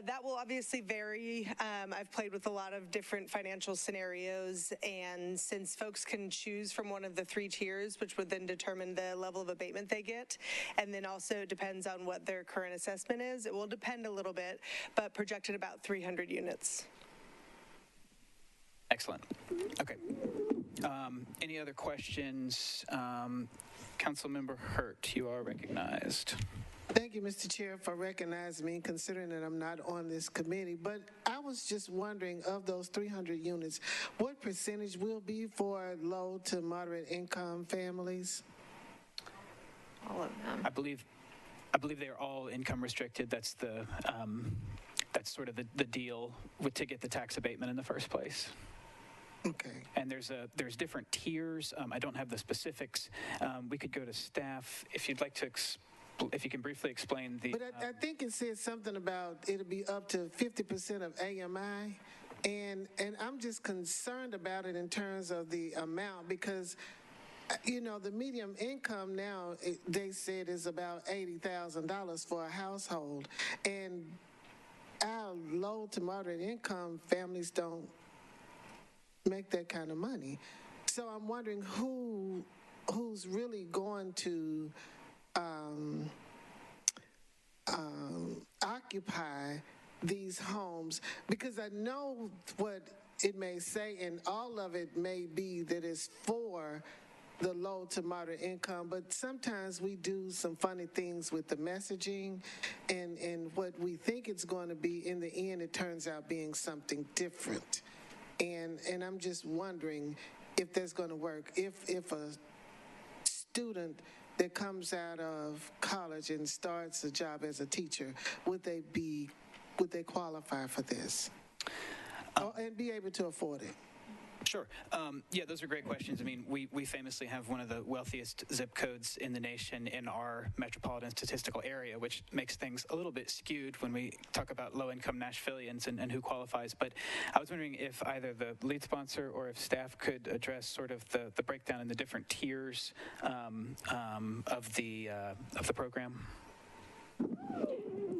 That will obviously vary. I've played with a lot of different financial scenarios, and since folks can choose from one of the 3 tiers, which would then determine the level of abatement they get, and then also depends on what their current assessment is, it will depend a little bit, but projected about 300 units. Excellent. Okay. Any other questions? Councilmember Hurt, you are recognized. Thank you, Mr. Chair, for recognizing me, considering that I'm not on this committee. But I was just wondering, of those 300 units, what percentage will be for low to moderate income families? All of them. I believe they are all income restricted. That's the that's sort of the deal to get the tax abatement in the first place. Okay. And there's different tiers. I don't have the specifics. We could go to staff if you'd like to. If you can briefly explain the. But I think it said something about it'll be up to 50% of AMI, and I'm just concerned about it in terms of the amount because, you know, the median income now they said is about $80,000 for a household, and our low to moderate income families don't make that kind of money. So I'm wondering who's really going to occupy these homes, because I know what it may say, and all of it may be that it's for the low to moderate income, but sometimes we do some funny things with the messaging, and what we think it's going to be, in the end, it turns out being something different. And I'm just wondering if that's going to work. If a student that comes out of college and starts a job as a teacher, would they qualify for this? And be able to afford it? Sure. Yeah, those are great questions. I mean, we famously have one of the wealthiest zip codes in the nation in our metropolitan statistical area, which makes things a little bit skewed when we talk about low-income Nashvillians and who qualifies. But I was wondering if either the lead sponsor or if staff could address sort of the breakdown in the different tiers of the program.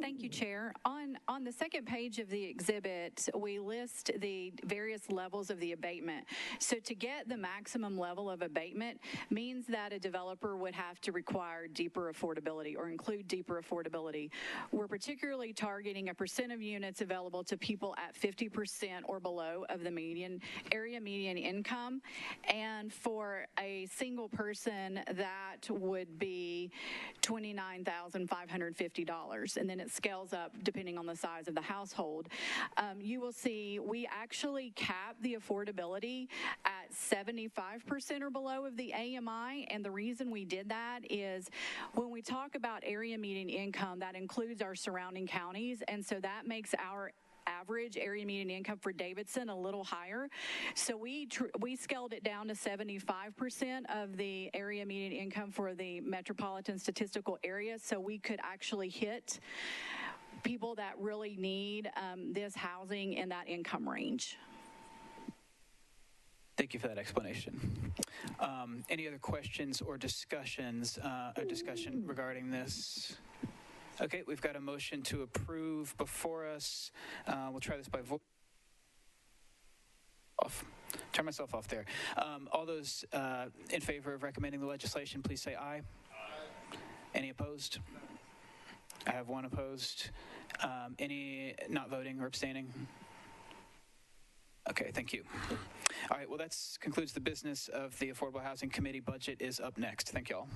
Thank you, Chair. On the second page of the exhibit, we list the various levels of the abatement. So to get the maximum level of abatement means that a developer would have to require deeper affordability or include deeper affordability. We're particularly targeting a percent of units available to people at 50% or below of the area median income. And for a single person, that would be $29,550. And then it scales up depending on the size of the household. You will see we actually cap the affordability at 75% or below of the AMI, and the reason we did that is when we talk about area median income, that includes our surrounding counties, and so that makes our average area median income for Davidson a little higher. So we scaled it down to 75% of the area median income for the metropolitan statistical area, so we could actually hit people that really need this housing in that income range. Thank you for that explanation. Any other questions or discussion regarding this? Okay, we've got a motion to approve before us. We'll try this by voice. Turn myself off there. All those in favor of recommending the legislation, please say aye. Aye. Any opposed? I have one opposed. Any not voting or abstaining? Okay, thank you. All right, well, that concludes the business of the Affordable Housing Committee. Budget is up next. Thank you all.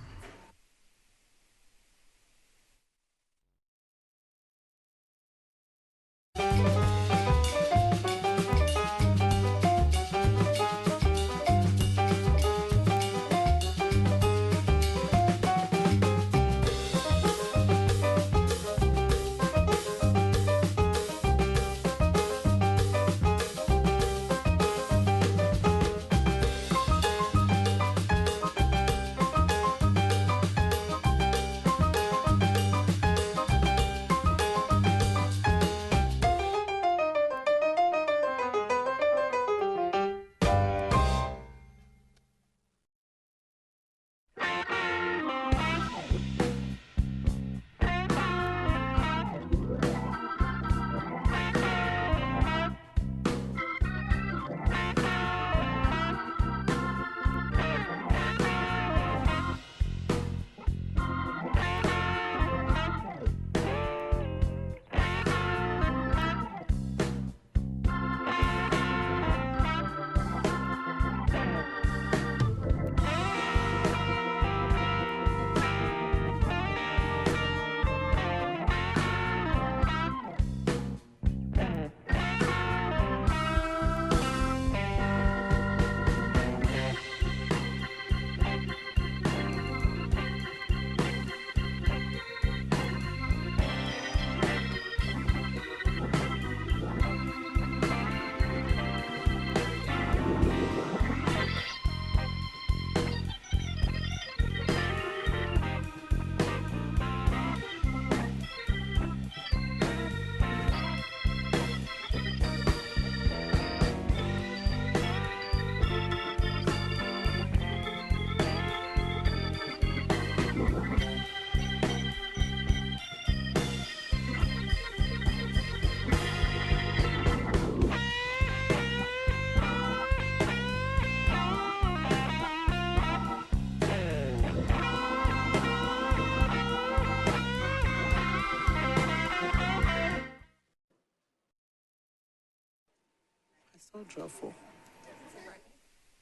So dreadful.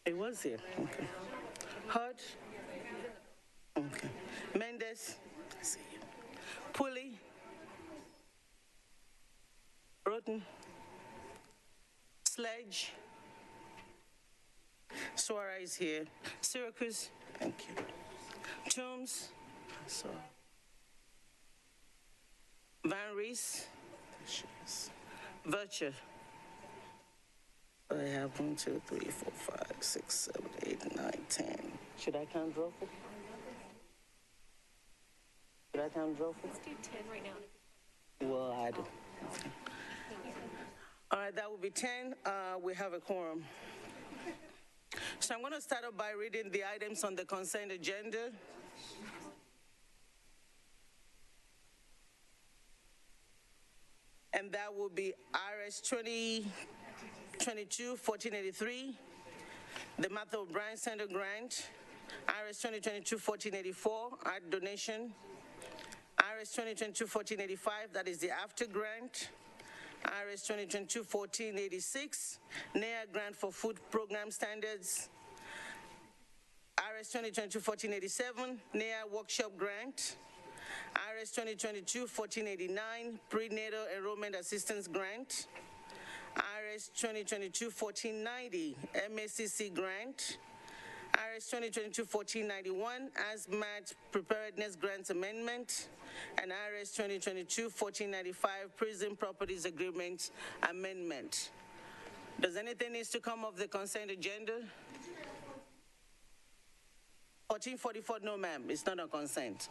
It was here. Okay. Hodge. Okay. Mendes. I see you. Pulley. Roten. Sledge. Suara is here. Syracuse. Thank you. Jones. So. Van Rees. Virtue. I have 1, 2, 3, 4, 5, 6, 7, 8, 9, 10. Should I count Droffel? Should I count Droffel? Let's do 10 right now. Well, I do. All right, that will be 10. We have a quorum. So I'm going to start off by reading the items on the consent agenda. And that will be RS 2022-1483, the Martha O'Brien Center grant, RS 2022-1484, art donation, RS 2022-1485, that is the after grant, RS 2022-1486, NEA grant for food program standards, RS 2022-1487, NEA workshop grant, RS 2022-1489, prenatal enrollment assistance grant, RS 2022-1490, MACC grant, RS 2022-1491, ASMAT preparedness grant amendment, and RS 2022-1495, prison properties agreement amendment. Does anything need to come off the consent agenda? 1444, no ma'am, it's not on consent.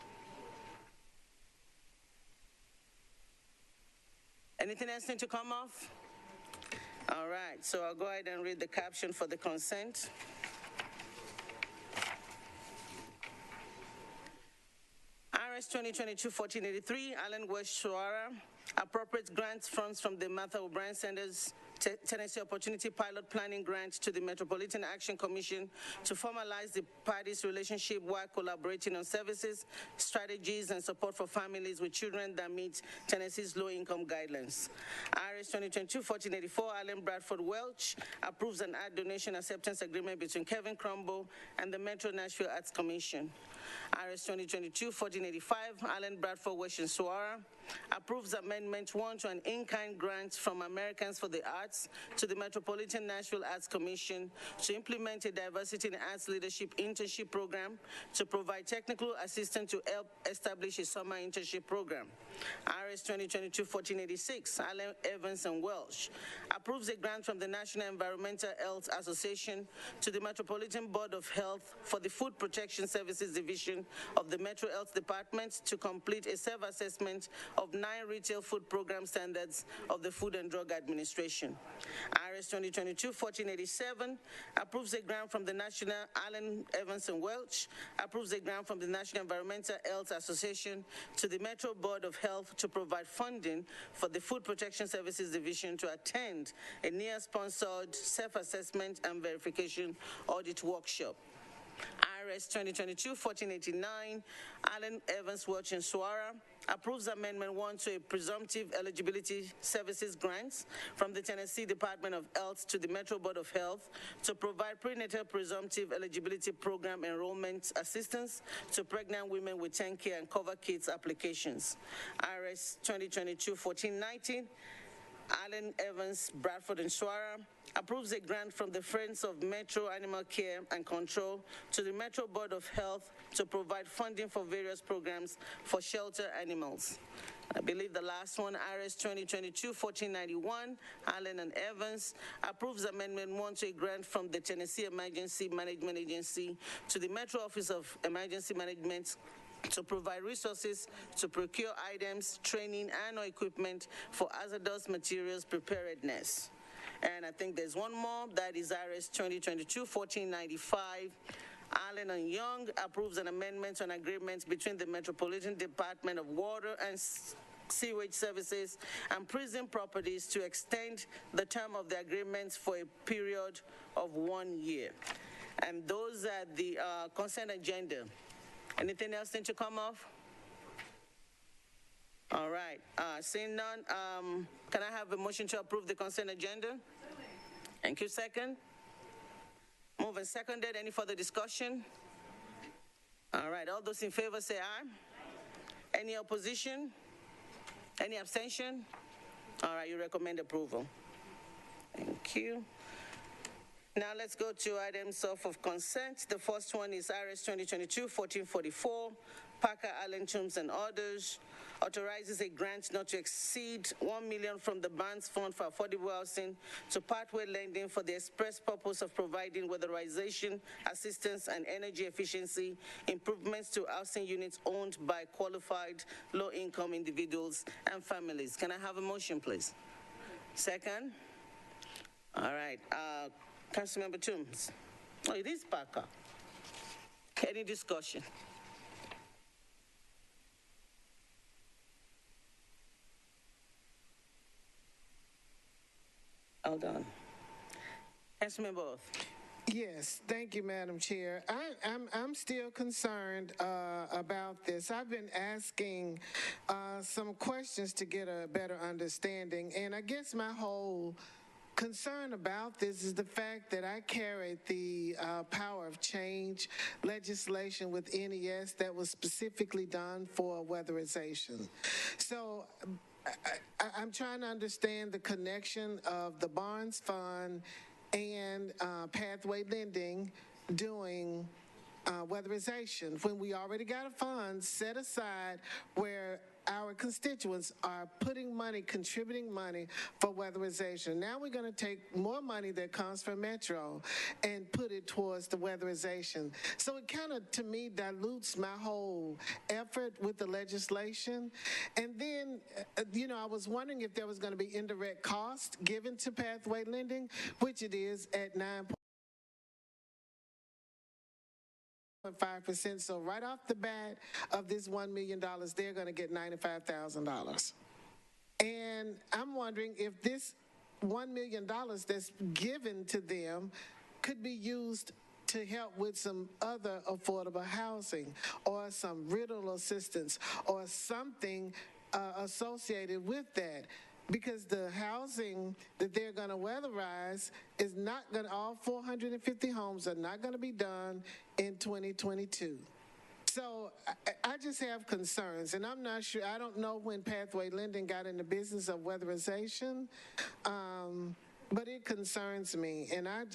Anything else need to come off? All right, so I'll go ahead and read the caption for the consent. RS 2022-1483, Allen West Suara, appropriate grant funds from the Martha O'Brien Center's Tennessee Opportunity Pilot Planning Grant to the Metropolitan Action Commission to formalize the parties' relationship while collaborating on services, strategies, and support for families with children that meet Tennessee's low-income guidelines. RS 2022-1484, Allen Bradford Welch approves an art donation acceptance agreement between Kevin Crumble and the Metro Nashville Arts Commission. RS 2022-1485, Allen Bradford Welch and Suara approves Amendment 1 to an in-kind grant from Americans for the Arts to the Metropolitan Nashville Arts Commission to implement a diversity in arts leadership internship program to provide technical assistance to help establish a summer internship program. RS 2022-1486, Allen Evans and Welsh approves a grant from the National Environmental Health Association to the Metropolitan Board of Health for the Food Protection Services Division of the Metro Health Department to complete a self-assessment of 9 retail food program standards of the Food and Drug Administration. RS 2022-1487 approves a grant from the National Allen Evans and Welch, approves a grant from the National Environmental Health Association to the Metro Board of Health to provide funding for the Food Protection Services Division to attend a NEA-sponsored self-assessment and verification audit workshop. RS 2022-1489, Allen Evans Welch and Suara approves Amendment 1 to a presumptive eligibility services grants from the Tennessee Department of Health to the Metro Board of Health to provide prenatal presumptive eligibility program enrollment assistance to pregnant women with 10K and cover kids applications. RS 2022-1419, Allen Evans, Bradford, and Suara approves a grant from the Friends of Metro Animal Care and Control to the Metro Board of Health to provide funding for various programs for shelter animals. I believe the last one, RS 2022-1491, Allen and Evans, approves Amendment 1 to a grant from the Tennessee Emergency Management Agency to the Metro Office of Emergency Management to provide resources to procure items, training, and/or equipment for hazardous materials preparedness. And I think there's one more, that is RS 2022-1495. Allen and Young approves an amendment to an agreement between the Metropolitan Department of Water and Sewage Services and Prison Properties to extend the term of the agreements for a period of 1 year. And those are the consent agenda. Anything else need to come off? All right. Seeing none, can I have a motion to approve the consent agenda? Thank you. Second? Moved and seconded. Any further discussion? All right, all those in favor say aye. Any opposition? Any abstention? All right, you recommend approval. Thank you. Now let's go to items of consent. The first one is RS 2022-1444, Parker Allen Toombs and others, authorizes a grant not to exceed $1 million from the Barnes Fund for Affordable Housing to Pathway Lending for the express purpose of providing weatherization assistance and energy efficiency improvements to housing units owned by qualified low-income individuals and families. Can I have a motion, please? Second? All right. Councilmember Toombs. Oh, it is Parker. Any discussion? Hold on. Councilmember Oath. Yes, thank you, Madam Chair. I'm still concerned about this. I've been asking some questions to get a better understanding, and I guess my whole concern about this is the fact that I carried the power of change legislation with NES that was specifically done for weatherization. So I'm trying to understand the connection of the Barnes Fund and Pathway Lending doing weatherization when we already got a fund set aside where our constituents are putting money, contributing money for weatherization. Now we're going to take more money that comes from Metro and put it towards the weatherization. So it kind of, to me, dilutes my whole effort with the legislation. And then, I was wondering if there was going to be indirect cost given to Pathway Lending, which it is at 9.5%. So right off the bat of this $1 million, they're going to get $95,000. And I'm wondering if this $1 million that's given to them could be used to help with some other affordable housing or some rental assistance or something associated with that. Because the housing that they're going to weatherize is not going to, all 450 homes are not going to be done in 2022. So I just have concerns, and I'm not sure, I don't know when Pathway Lending got in the business of weatherization, but it concerns me, and I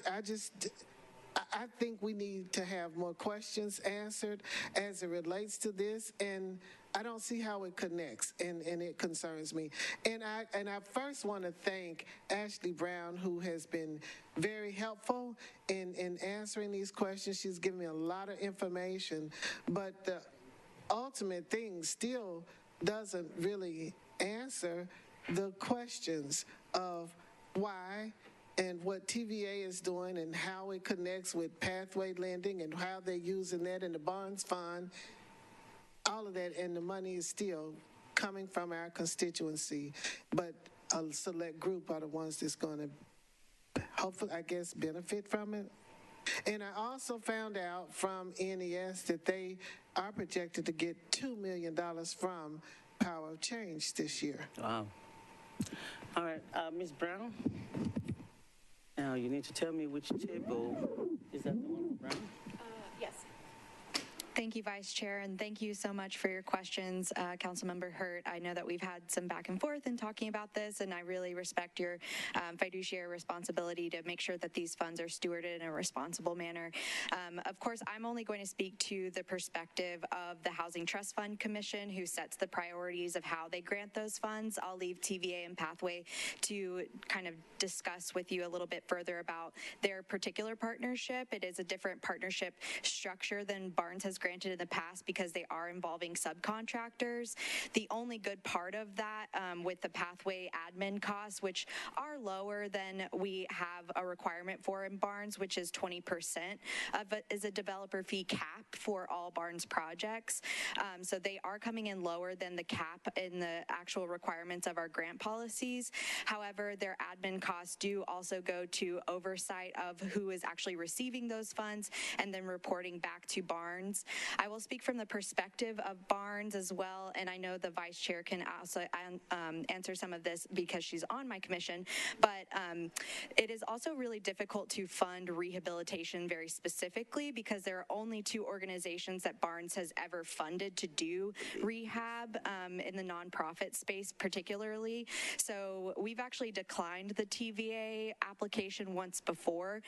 think we need to have more questions answered as it relates to this, and I don't see how it connects, and it concerns me. And I first want to thank Ashley Brown, who has been very helpful in answering these questions. She's given me a lot of information, but the ultimate thing still doesn't really answer the questions of why and what TVA is doing and how it connects with Pathway Lending and how they're using that in the Barnes Fund, all of that, and the money is still coming from our constituency, but a select group are the ones that's going to hopefully, I guess, benefit from it. And I also found out from NES that they are projected to get $2 million from Power of Change this year. Wow. All right, Ms. Brown? Now, you need to tell me which table. Is that the one, Brown? Yes. Thank you, Vice Chair, and thank you so much for your questions, Councilmember Hurt. I know that we've had some back and forth in talking about this, and I really respect your fiduciary responsibility to make sure that these funds are stewarded in a responsible manner. Of course, I'm only going to speak to the perspective of the Housing Trust Fund Commission, who sets the priorities of how they grant those funds. I'll leave TVA and Pathway to kind of discuss with you a little bit further about their particular partnership. It is a different partnership structure than Barnes has granted in the past because they are involving subcontractors. The only good part of that with the Pathway admin costs, which are lower than we have a requirement for in Barnes, which is 20% of it is a developer fee cap for all Barnes projects. So they are coming in lower than the cap in the actual requirements of our grant policies. However, their admin costs do also go to oversight of who is actually receiving those funds and then reporting back to Barnes. I will speak from the perspective of Barnes as well, and I know the vice chair can also answer some of this because she's on my commission, but it is also really difficult to fund rehabilitation very specifically because there are only 2 organizations that Barnes has ever funded to do rehab in the nonprofit space particularly. So we've actually declined the TVA application once before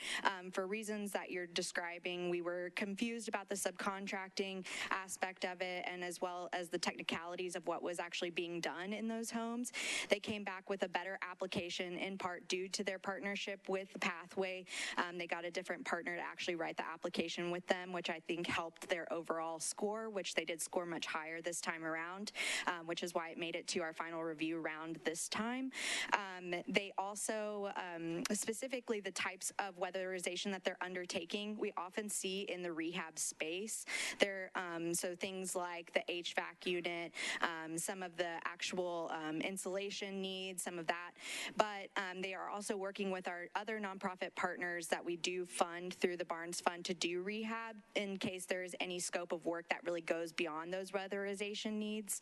for reasons that you're describing. We were confused about the subcontracting aspect of it and as well as the technicalities of what was actually being done in those homes. They came back with a better application in part due to their partnership with Pathway. They got a different partner to actually write the application with them, which I think helped their overall score, which they did score much higher this time around, which is why it made it to our final review round this time. They also, specifically the types of weatherization that they're undertaking, we often see in the rehab space. So things like the HVAC unit, some of the actual insulation needs, some of that. But they are also working with our other nonprofit partners that we do fund through the Barnes Fund to do rehab in case there's any scope of work that really goes beyond those weatherization needs.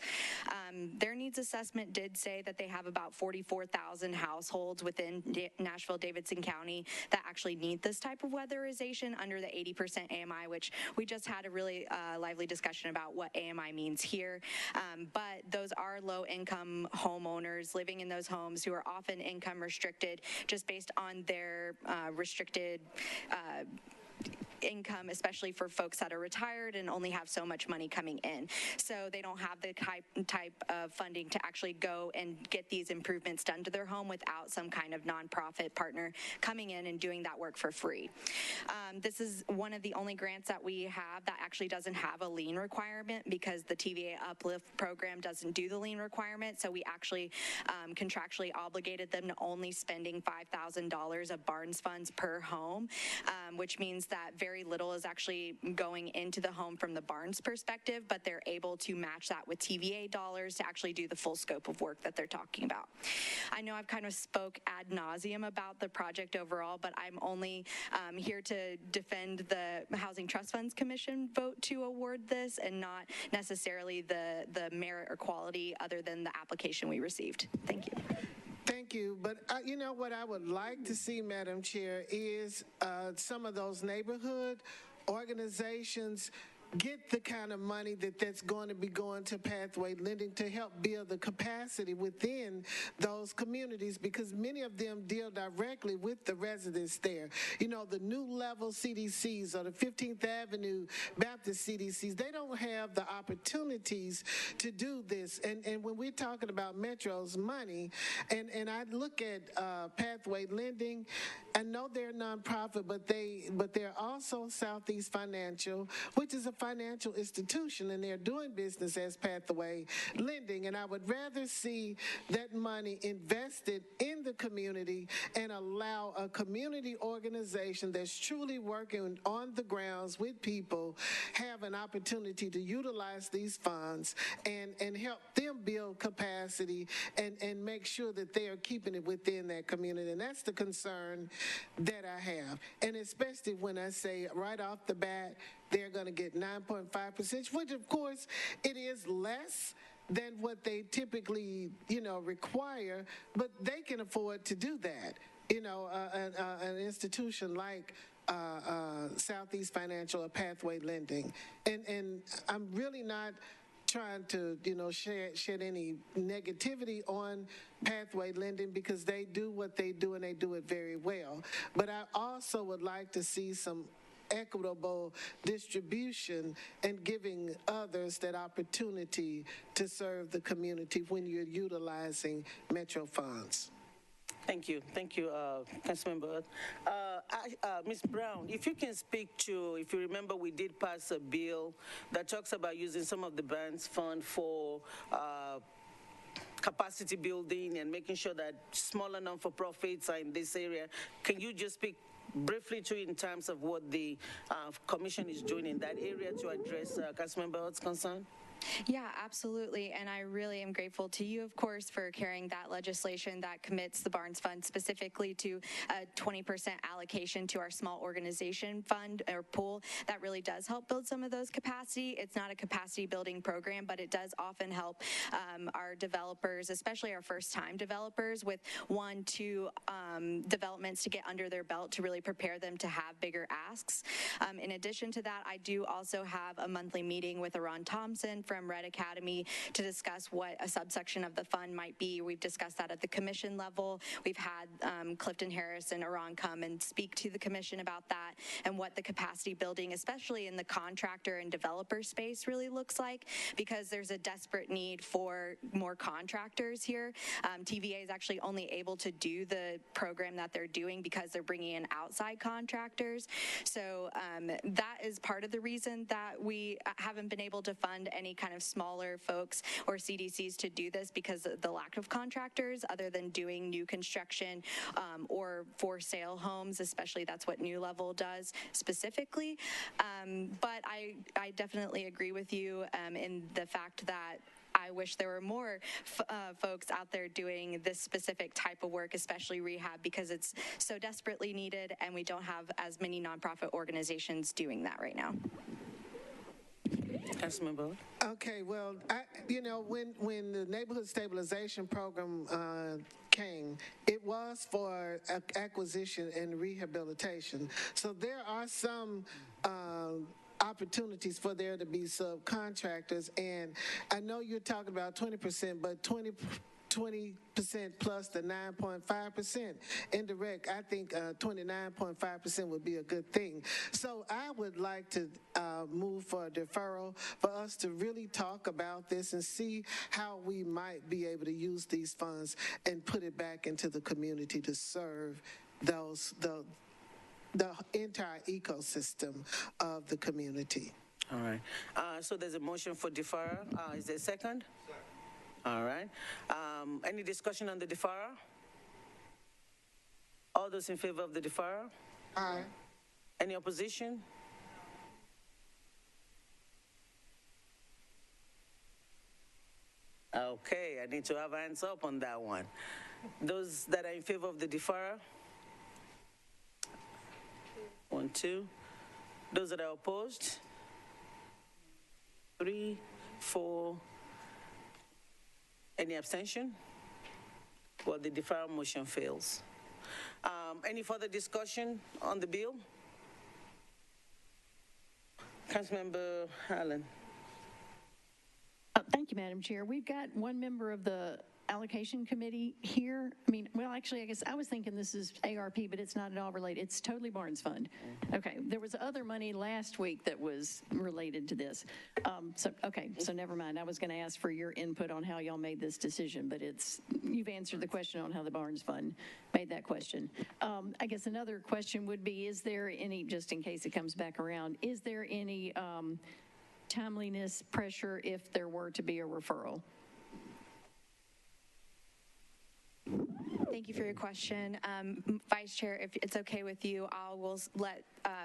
Their needs assessment did say that they have about 44,000 households within Nashville-Davidson County that actually need this type of weatherization under the 80% AMI, which we just had a really lively discussion about what AMI means here. But those are low-income homeowners living in those homes who are often income restricted just based on their restricted income, especially for folks that are retired and only have so much money coming in. So they don't have the type of funding to actually go and get these improvements done to their home without some kind of nonprofit partner coming in and doing that work for free. This is one of the only grants that we have that actually doesn't have a lien requirement because the TVA Uplift program doesn't do the lien requirement. So we actually contractually obligated them to only spending $5,000 of Barnes funds per home, which means that very little is actually going into the home from the Barnes perspective, but they're able to match that with TVA dollars to actually do the full scope of work that they're talking about. I know I've kind of spoke ad nauseum about the project overall, but I'm only here to defend the Housing Trust Funds Commission vote to award this and not necessarily the merit or quality other than the application we received. Thank you. Thank you. But you know what I would like to see, Madam Chair, is some of those neighborhood organizations get the kind of money that's going to be going to Pathway Lending to help build the capacity within those communities, because many of them deal directly with the residents there. You know, the New Level CDCs or the 15th Avenue Baptist CDCs, they don't have the opportunities to do this. And when we're talking about Metro's money, and I look at Pathway Lending, I know they're a nonprofit, but they're also Southeast Financial, which is a financial institution, and they're doing business as Pathway Lending. And I would rather see that money invested in the community and allow a community organization that's truly working on the grounds with people have an opportunity to utilize these funds and help them build capacity and make sure that they are keeping it within that community. And that's the concern that I have. And especially when I say right off the bat, they're going to get 9.5%, which of course it is less than what they typically, require, but they can afford to do that. An institution like Southeast Financial or Pathway Lending. And I'm really not trying to, shed any negativity on Pathway Lending because they do what they do and they do it very well. But I also would like to see some equitable distribution and giving others that opportunity to serve the community when you're utilizing Metro funds. Thank you, Councilmember. Ms. Brown, if you can speak to, if you remember, we did pass a bill that talks about using some of the Barnes fund for capacity building and making sure that smaller non-for-profits are in this area. Can you just speak briefly to in terms of what the commission is doing in that area to address Councilmember Hutt's concern? Yeah, absolutely. And I really am grateful to you, of course, for carrying that legislation that commits the Barnes Fund specifically to a 20% allocation to our small organization fund or pool. That really does help build some of those capacity. It's not a capacity building program, but it does often help our developers, especially our first-time developers, with 1-2 developments to get under their belt to really prepare them to have bigger asks. In addition to that, I do also have a monthly meeting with Aron Thompson from Red Academy to discuss what a subsection of the fund might be. We've discussed that at the commission level. We've had Clifton Harris and Aron come and speak to the commission about that and what the capacity building, especially in the contractor and developer space, really looks like, because there's a desperate need for more contractors here. TVA is actually only able to do the program that they're doing because they're bringing in outside contractors. So that is part of the reason that we haven't been able to fund any kind of smaller folks or CDCs to do this, because of the lack of contractors other than doing new construction or for sale homes, especially that's what New Level does specifically. But I definitely agree with you in the fact that I wish there were more folks out there doing this specific type of work, especially rehab, because it's so desperately needed and we don't have as many nonprofit organizations doing that right now. Councilman Bullock. Okay, well, when the neighborhood stabilization program came, it was for acquisition and rehabilitation. So there are some opportunities for there to be subcontractors, and I know you're talking about 20%, but 20% plus the 9.5% indirect, I think 29.5% would be a good thing. So I would like to move for a deferral for us to really talk about this and see how we might be able to use these funds and put it back into the community to serve the entire ecosystem of the community. All right. So there's a motion for deferral. Is there a second? All right. Any discussion on the deferral? All those in favor of the deferral? Aye. Any opposition? Okay, I need to have hands up on that one. Those that are in favor of the deferral? 1, 2. Those that are opposed? 3, 4. Any abstention? Well, the deferral motion fails. Any further discussion on the bill? Councilmember Allen. Thank you, Madam Chair. We've got one member of the allocation committee here. I mean, well, actually, I guess I was thinking this is ARP, but it's not at all related. It's totally Barnes Fund. Okay, there was other money last week that was related to this. So never mind. I was going to ask for your input on how y'all made this decision, but you've answered the question on how the Barnes Fund made that question. I guess another question would be, is there any, just in case it comes back around, is there any timeliness pressure if there were to be a referral? Thank you for your question. Vice Chair, if it's okay with you, will let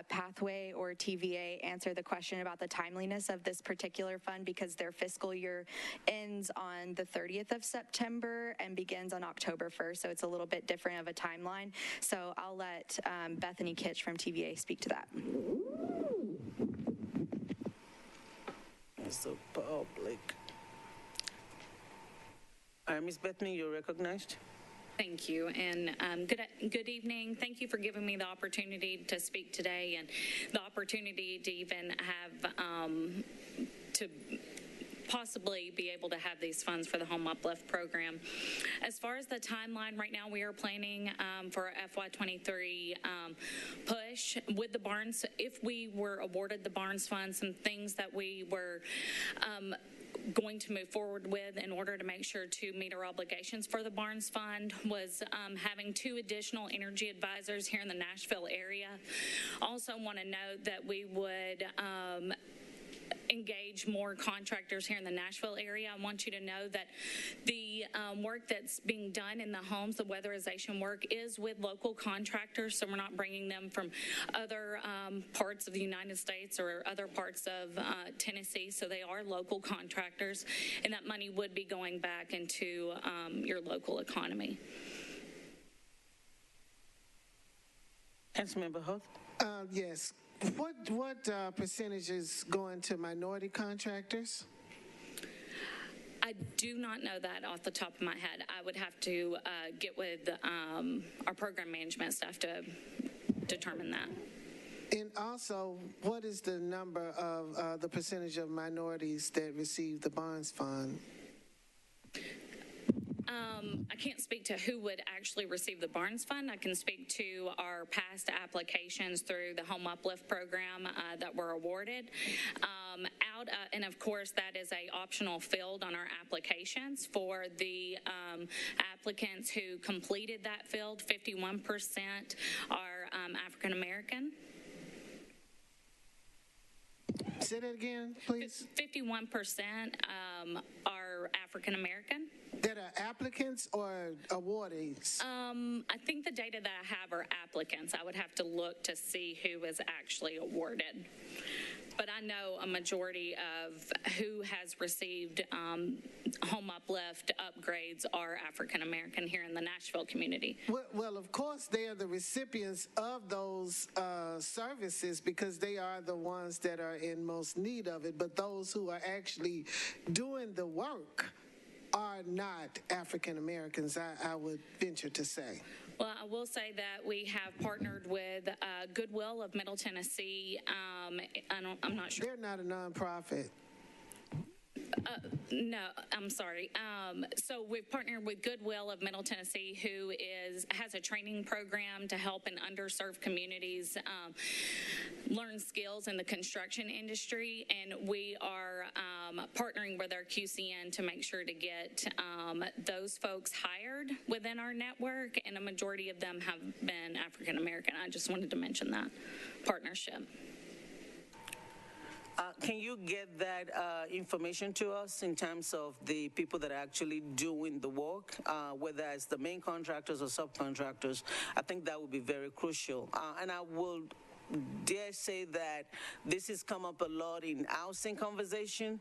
Pathway or TVA answer the question about the timeliness of this particular fund, because their fiscal year ends on the 30th of September and begins on October 1st, so it's a little bit different of a timeline. So I'll let Bethany Kitch from TVA speak to that. It's the public. Ms. Bethany, you're recognized. Thank you, and good evening. Thank you for giving me the opportunity to speak today and the opportunity to even have to possibly be able to have these funds for the Home Uplift program. As far as the timeline, right now we are planning for a FY23 push with the Barnes. If we were awarded the Barnes Fund, some things that we were going to move forward with in order to make sure to meet our obligations for the Barnes Fund was having 2 additional energy advisors here in the Nashville area. Also want to note that we would engage more contractors here in the Nashville area. I want you to know that the work that's being done in the homes, the weatherization work, is with local contractors, so we're not bringing them from other parts of the United States or other parts of Tennessee, so they are local contractors, and that money would be going back into your local economy. Councilmember Huth? Yes. What percentages going to minority contractors? I do not know that off the top of my head. I would have to get with our program management staff to determine that. And also, what is the number of the percentage of minorities that receive the bonds fund? I can't speak to who would actually receive the Barnes Fund. I can speak to our past applications through the Home Uplift program that were awarded. And of course, that is a optional field on our applications. For the applicants who completed that field, 51% are African American. Say that again, please. 51% are African American. That are applicants or awardees? I think the data that I have are applicants. I would have to look to see who was actually awarded. But I know a majority of who has received Home Uplift upgrades are African American here in the Nashville community. Well, of course, they are the recipients of those services because they are the ones that are in most need of it. But those who are actually doing the work are not African Americans, I would venture to say. Well, I will say that we have partnered with Goodwill of Middle Tennessee. I'm not sure. They're not a nonprofit. No, I'm sorry. So we've partnered with Goodwill of Middle Tennessee, who has a training program to help in underserved communities learn skills in the construction industry, and we are partnering with our QCN to make sure to get those folks hired within our network, and a majority of them have been African American. I just wanted to mention that partnership. Can you get that information to us in terms of the people that are actually doing the work, whether it's the main contractors or subcontractors? I think that would be very crucial. And I will dare say that this has come up a lot in housing conversation,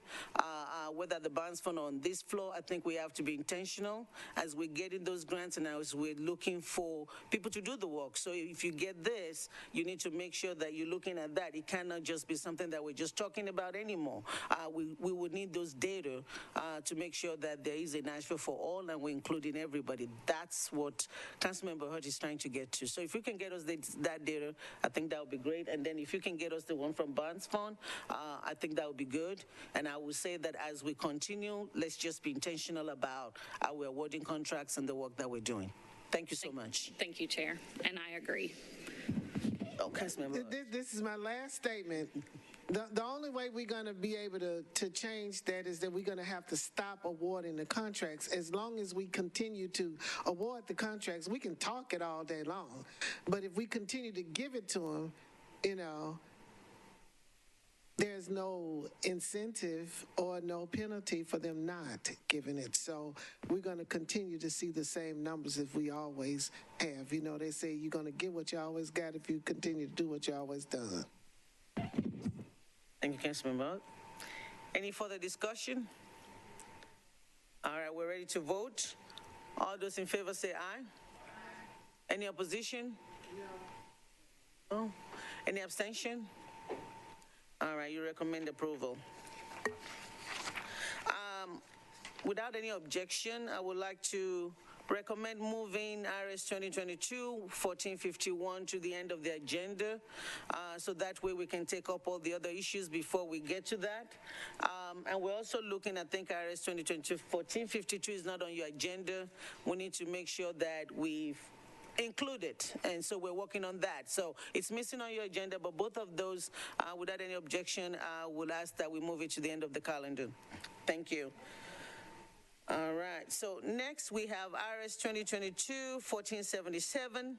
whether the bonds fund on this floor. I think we have to be intentional as we get in those grants and as we're looking for people to do the work. So if you get this, you need to make sure that you're looking at that. It cannot just be something that we're just talking about anymore. We would need those data to make sure that there is a Nashville for all and we're including everybody. That's what Councilmember Hurt is trying to get to. So if you can get us that data, I think that would be great. And then if you can get us the one from Bonds Fund, I think that would be good. And I will say that as we continue, let's just be intentional about how we're awarding contracts and the work that we're doing. Thank you so much. Thank you, Chair. And I agree. Okay, this is my last statement. The only way we're going to be able to change that is that we're going to have to stop awarding the contracts. As long as we continue to award the contracts, we can talk it all day long. But if we continue to give it to them, there's no incentive or no penalty for them not giving it. So we're going to continue to see the same numbers as we always have. They say you're going to get what you always got if you continue to do what you always done. Thank you, Councilmember. Any further discussion? All right, we're ready to vote. All those in favor say aye. Any opposition? No. Any abstention? All right, you recommend approval. Without any objection, I would like to recommend moving RS 2022-1451 to the end of the agenda, so that way we can take up all the other issues before we get to that. And we're also looking, I think RS 2022-1452 is not on your agenda. We need to make sure that we've included, and so we're working on that. So it's missing on your agenda, but both of those, without any objection, we'll ask that we move it to the end of the calendar. Thank you. All right, so next we have RS 2022-1477,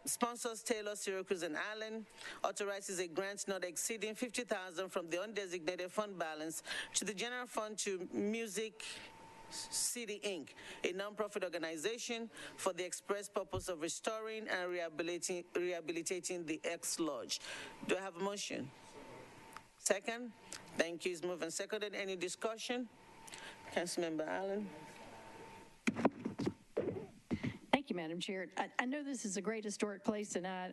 sponsors Taylor, Syracuse, and Allen, authorizes a grant not exceeding $50,000 from the undesignated fund balance to the general fund to Music City, Inc., a nonprofit organization for the express purpose of restoring and rehabilitating the ex-lodge. Do I have a motion? Second? Thank you. It's moved and seconded. Any discussion? Councilmember Allen. Thank you, Madam Chair. I know this is a great historic place, and I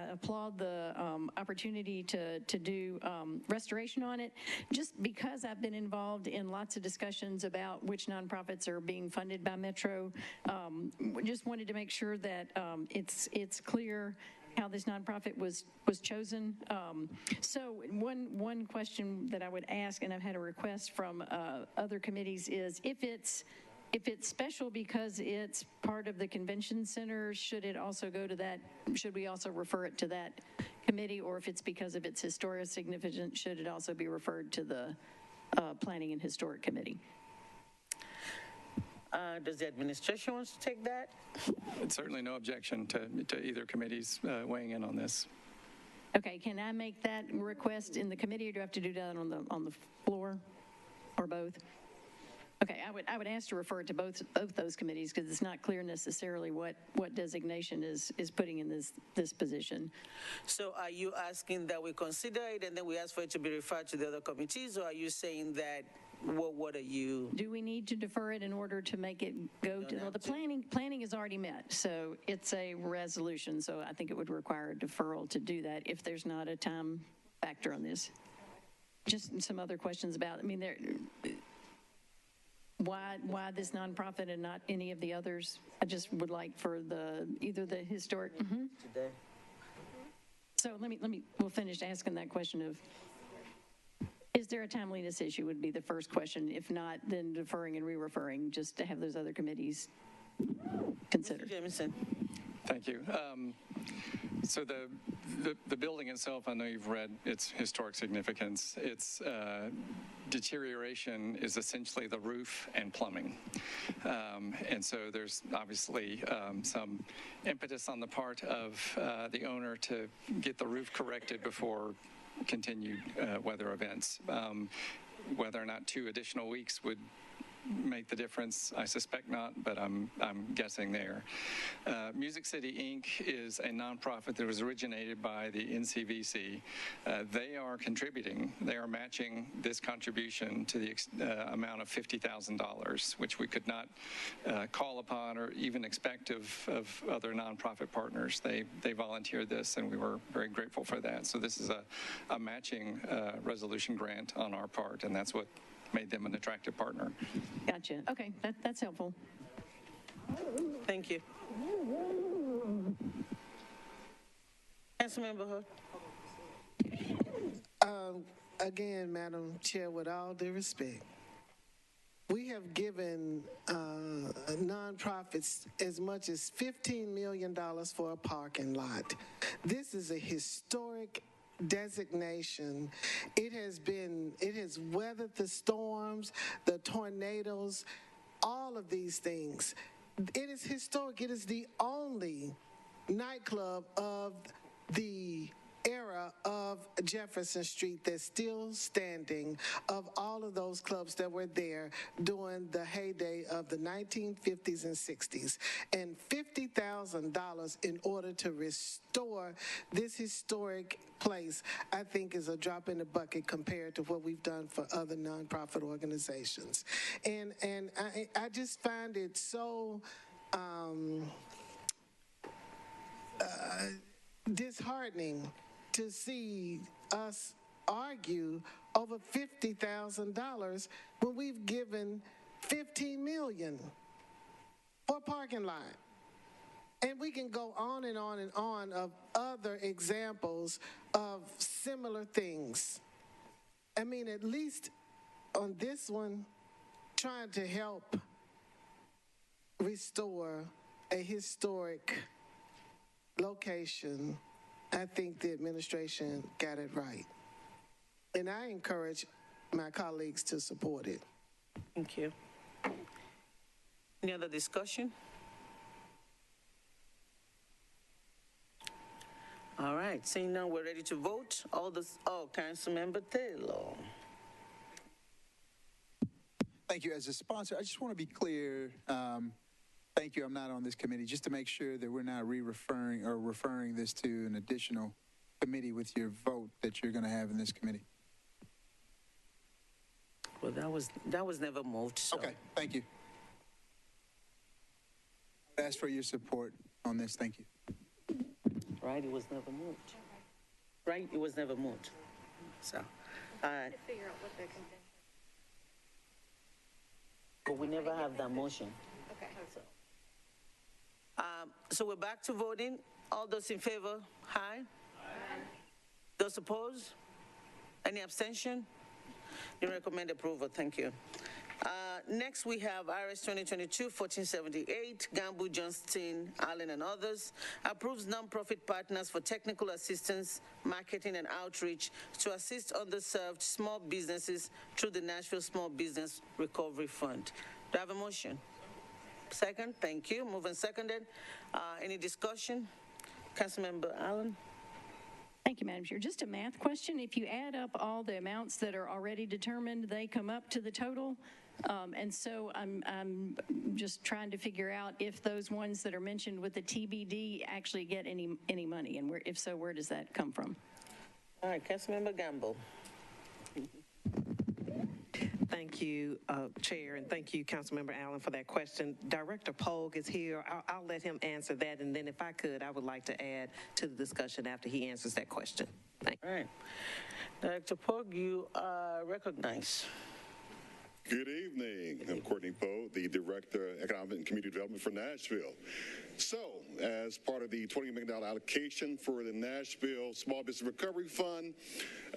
applaud the opportunity to do restoration on it. Just because I've been involved in lots of discussions about which nonprofits are being funded by Metro, just wanted to make sure that it's clear how this nonprofit was chosen. So one question that I would ask, and I've had a request from other committees, is if it's special because it's part of the convention center, should it also go to that? Should we also refer it to that committee, or if it's because of its historic significance, should it also be referred to the Planning and Historic Committee? Does the administration want to take that? It's certainly no objection to either committees weighing in on this. Okay, can I make that request in the committee, or do I have to do that on the floor, or both? Okay, I would ask to refer it to both those committees, because it's not clear necessarily what designation is putting in this position. So are you asking that we consider it and then we ask for it to be referred to the other committees, or are you saying that, what are you? Do we need to defer it in order to make it go to, well, the planning is already met, so it's a resolution, so I think it would require a deferral to do that if there's not a time factor on this. Just some other questions about, I mean, why this nonprofit and not any of the others? I just would like for either the historic. Today. So we'll finish asking that question of, is there a timeliness issue would be the first question. If not, then deferring and re-referring, just to have those other committees consider. Mr. Jameson. Thank you. So the building itself, I know you've read its historic significance. Its deterioration is essentially the roof and plumbing. And so there's obviously some impetus on the part of the owner to get the roof corrected before continued weather events. Whether or not 2 additional weeks would make the difference, I suspect not, but I'm guessing there. Music City, Inc. is a nonprofit that was originated by the NCVC. They are contributing. They are matching this contribution to the amount of $50,000, which we could not call upon or even expect of other nonprofit partners. They volunteered this, and we were very grateful for that. So this is a matching resolution grant on our part, and that's what made them an attractive partner. Gotcha. Okay, that's helpful. Thank you. Councilmember Hood. Again, Madam Chair, with all due respect, we have given nonprofits as much as $15 million for a parking lot. This is a historic designation. It has weathered the storms, the tornadoes, all of these things. It is historic. It is the only nightclub of the era of Jefferson Street that's still standing, of all of those clubs that were there during the heyday of the 1950s and 60s. And $50,000 in order to restore this historic place, I think, is a drop in the bucket compared to what we've done for other nonprofit organizations. And I just find it so disheartening to see us argue over $50,000 when we've given $15 million for a parking lot. And we can go on and on and on of other examples of similar things. I mean, at least on this one, trying to help restore a historic location, I think the administration got it right. And I encourage my colleagues to support it. Thank you. Any other discussion? All right, seeing none, we're ready to vote. Councilmember Taylor. Thank you. As a sponsor, I just want to be clear. Thank you. I'm not on this committee, just to make sure that we're not re-referring or referring this to an additional committee with your vote that you're going to have in this committee. Well, that was never moved. So. Okay. Thank you. I ask for your support on this. Thank you. Right, it was never moved. Right, it was never moved. So, Figure out what the convention. but we never have that motion. Okay. So we're back to voting. All those in favor, aye. Those opposed? Any abstention? You recommend approval. Thank you. Next, we have RS 2022-1478, Gamble, Johnston, Allen, and others, approves nonprofit partners for technical assistance, marketing, and outreach to assist underserved small businesses through the Nashville Small Business Recovery Fund. Do I have a motion? Second, thank you. Moved and seconded. Any discussion? Councilmember Allen? Thank you, Madam Chair. Just a math question. If you add up all the amounts that are already determined, they come up to the total. And so I'm just trying to figure out if those ones that are mentioned with the TBD actually get any money, and if so, where does that come from? All right, Councilmember Gamble. Thank you, Chair, and thank you, Councilmember Allen, for that question. Director Pogue is here. I'll let him answer that, and then if I could, I would like to add to the discussion after he answers that question. Thank you. All right. Director Pogue, you are recognized. Good evening. I'm Courtney Poe, the Director of Economic and Community Development for Nashville. So, as part of the $20 million allocation for the Nashville Small Business Recovery Fund,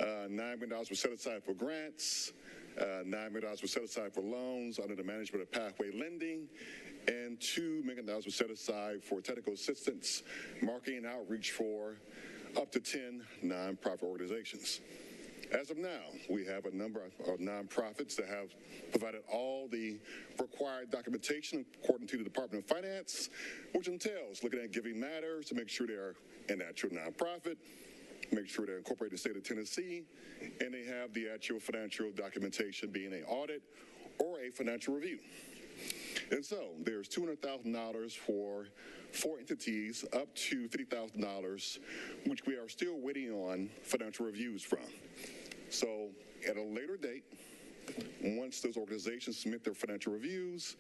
$9 million was set aside for grants, $9 million was set aside for loans under the management of Pathway Lending, and $2 million was set aside for technical assistance, marketing, and outreach for up to 10 nonprofit organizations. As of now, we have a number of nonprofits that have provided all the required documentation according to the Department of Finance, which entails looking at giving matters to make sure they're an actual nonprofit, make sure they're incorporated in the state of Tennessee, and they have the actual financial documentation being an audit or a financial review. And so there's $200,000 for 4 entities, up to $50,000, which we are still waiting on financial reviews from. So at a later date, once those organizations submit their financial reviews,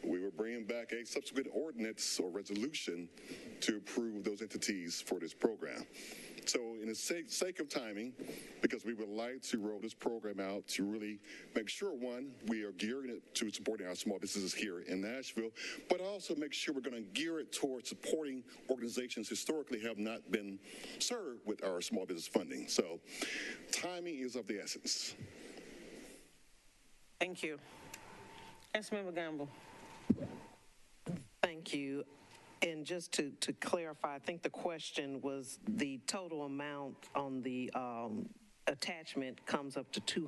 we will bring back a subsequent ordinance or resolution to approve those entities for this program. So in the sake of timing, because we would like to roll this program out to really make sure, one, we are gearing it to supporting our small businesses here in Nashville, but also make sure we're going to gear it towards supporting organizations historically have not been served with our small business funding. So timing is of the essence. Thank you. Councilmember Gamble. Thank you. And just to clarify, I think the question was the total amount on the attachment comes up to 2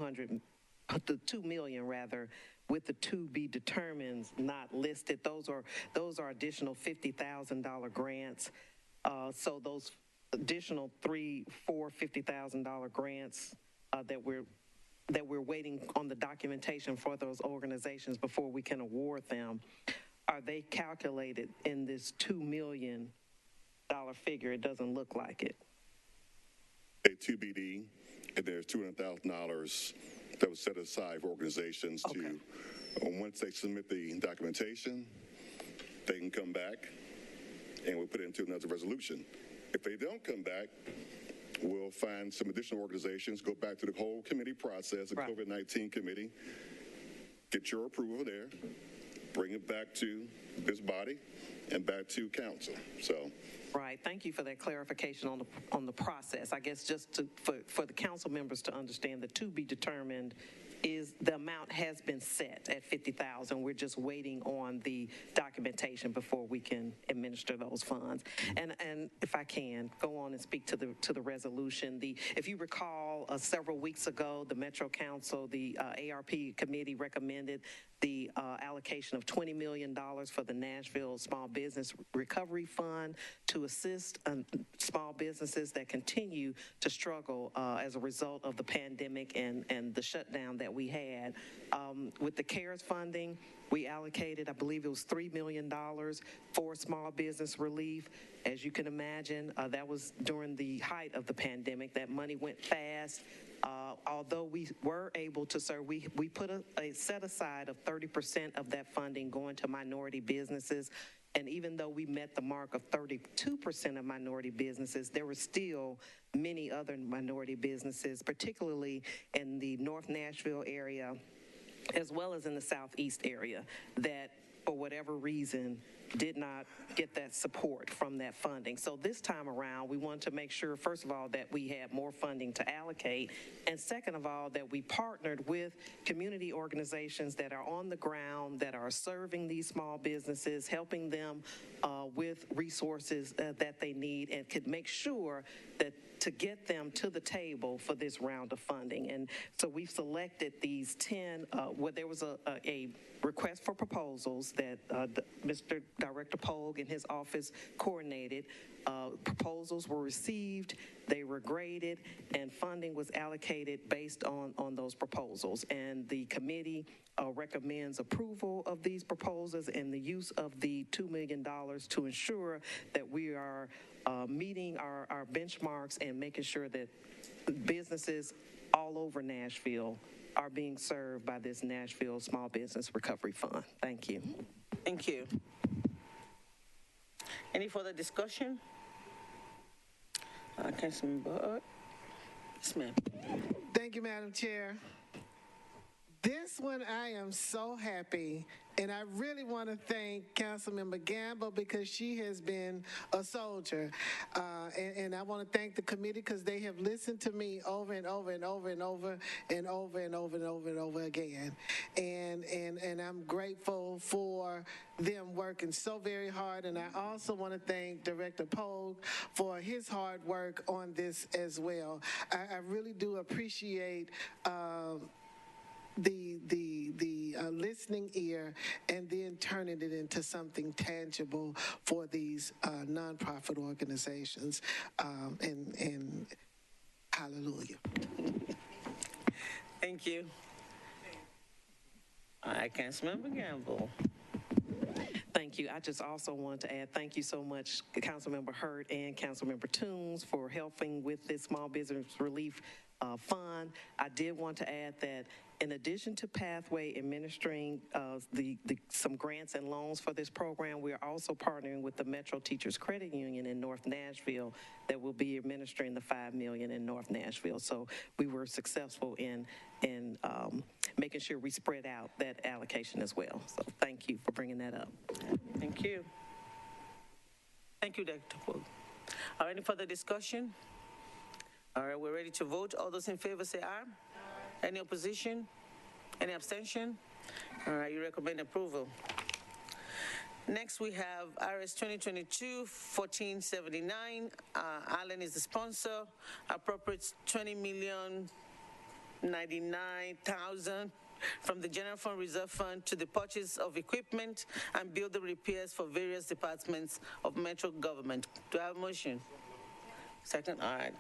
million rather, with the to be determined not listed. Those are additional $50,000 grants. So those additional 3, 4 $50,000 grants that we're waiting on the documentation for those organizations before we can award them. Are they calculated in this $2 million figure? It doesn't look like it. A 2BD, and there's $200,000 that was set aside for organizations to, once they submit the documentation, they can come back and we'll put it into another resolution. If they don't come back, we'll find some additional organizations, go back to the whole committee process, the COVID-19 committee, get your approval there, bring it back to this body and back to council. So. Right. Thank you for that clarification on the process. I guess just for the council members to understand, the to be determined is the amount has been set at $50,000. We're just waiting on the documentation before we can administer those funds. And if I can go on and speak to the resolution, if you recall, recall, several weeks ago, the Metro Council, the ARP committee recommended the allocation of $20 million for the Nashville Small Business Recovery Fund to assist small businesses that continue to struggle as a result of the pandemic and the shutdown that we had. With the CARES funding, we allocated, I believe it was $3 million for small business relief. As you can imagine, that was during the height of the pandemic. That money went fast. Although we were able to serve, we put a set aside of 30% of that funding going to minority businesses. And even though we met the mark of 32% of minority businesses, there were still many other minority businesses, particularly in the North Nashville area, as well as in the Southeast area, that for whatever reason did not get that support from that funding. So this time around, we want to make sure, first of all, that we had more funding to allocate, and second of all, that we partnered with community organizations that are on the ground, that are serving these small businesses, helping them with resources that they need, and could make sure that to get them to the table for this round of funding. And so we've selected these 10, there was a request for proposals that Mr. Director Pogue and his office coordinated. Proposals were received, they were graded, and funding was allocated based on those proposals. And the committee recommends approval of these proposals and the use of the $2 million to ensure that we are meeting our benchmarks and making sure that businesses all over Nashville are being served by this Nashville Small Business Recovery Fund. Thank you. Thank you. Any further discussion? Councilmember Hurt. Yes, ma'am. Thank you, Madam Chair. This one, I am so happy, and I really want to thank Councilmember Gamble because she has been a soldier. And I want to thank the committee because they have listened to me over and over and over and over and over and over and over and over again. And I'm grateful for them working so very hard. And I also want to thank Director Pogue for his hard work on this as well. I really do appreciate the listening ear and then turning it into something tangible for these nonprofit organizations. And hallelujah. Thank you. All right, Councilmember Gamble. Thank you. I just also want to add thank you so much, Councilmember Hurt and Councilmember Toombs, for helping with this Small Business Relief Fund. I did want to add that in addition to Pathway administering some grants and loans for this program, we are also partnering with the Metro Teachers Credit Union in North Nashville that will be administering the $5 million in North Nashville. So we were successful in making sure we spread out that allocation as well. So thank you for bringing that up. Thank you. Thank you, Dr. Pogue. Are any further discussion? All right, we're ready to vote. All those in favor say aye. Any opposition? Any abstention? All right, you recommend approval. Next, we have RS 2022-1479. Allen is the sponsor. Appropriates $20,099,000 from the General Fund Reserve Fund to the purchase of equipment and building repairs for various departments of Metro government. Do I have a motion? Second, all right.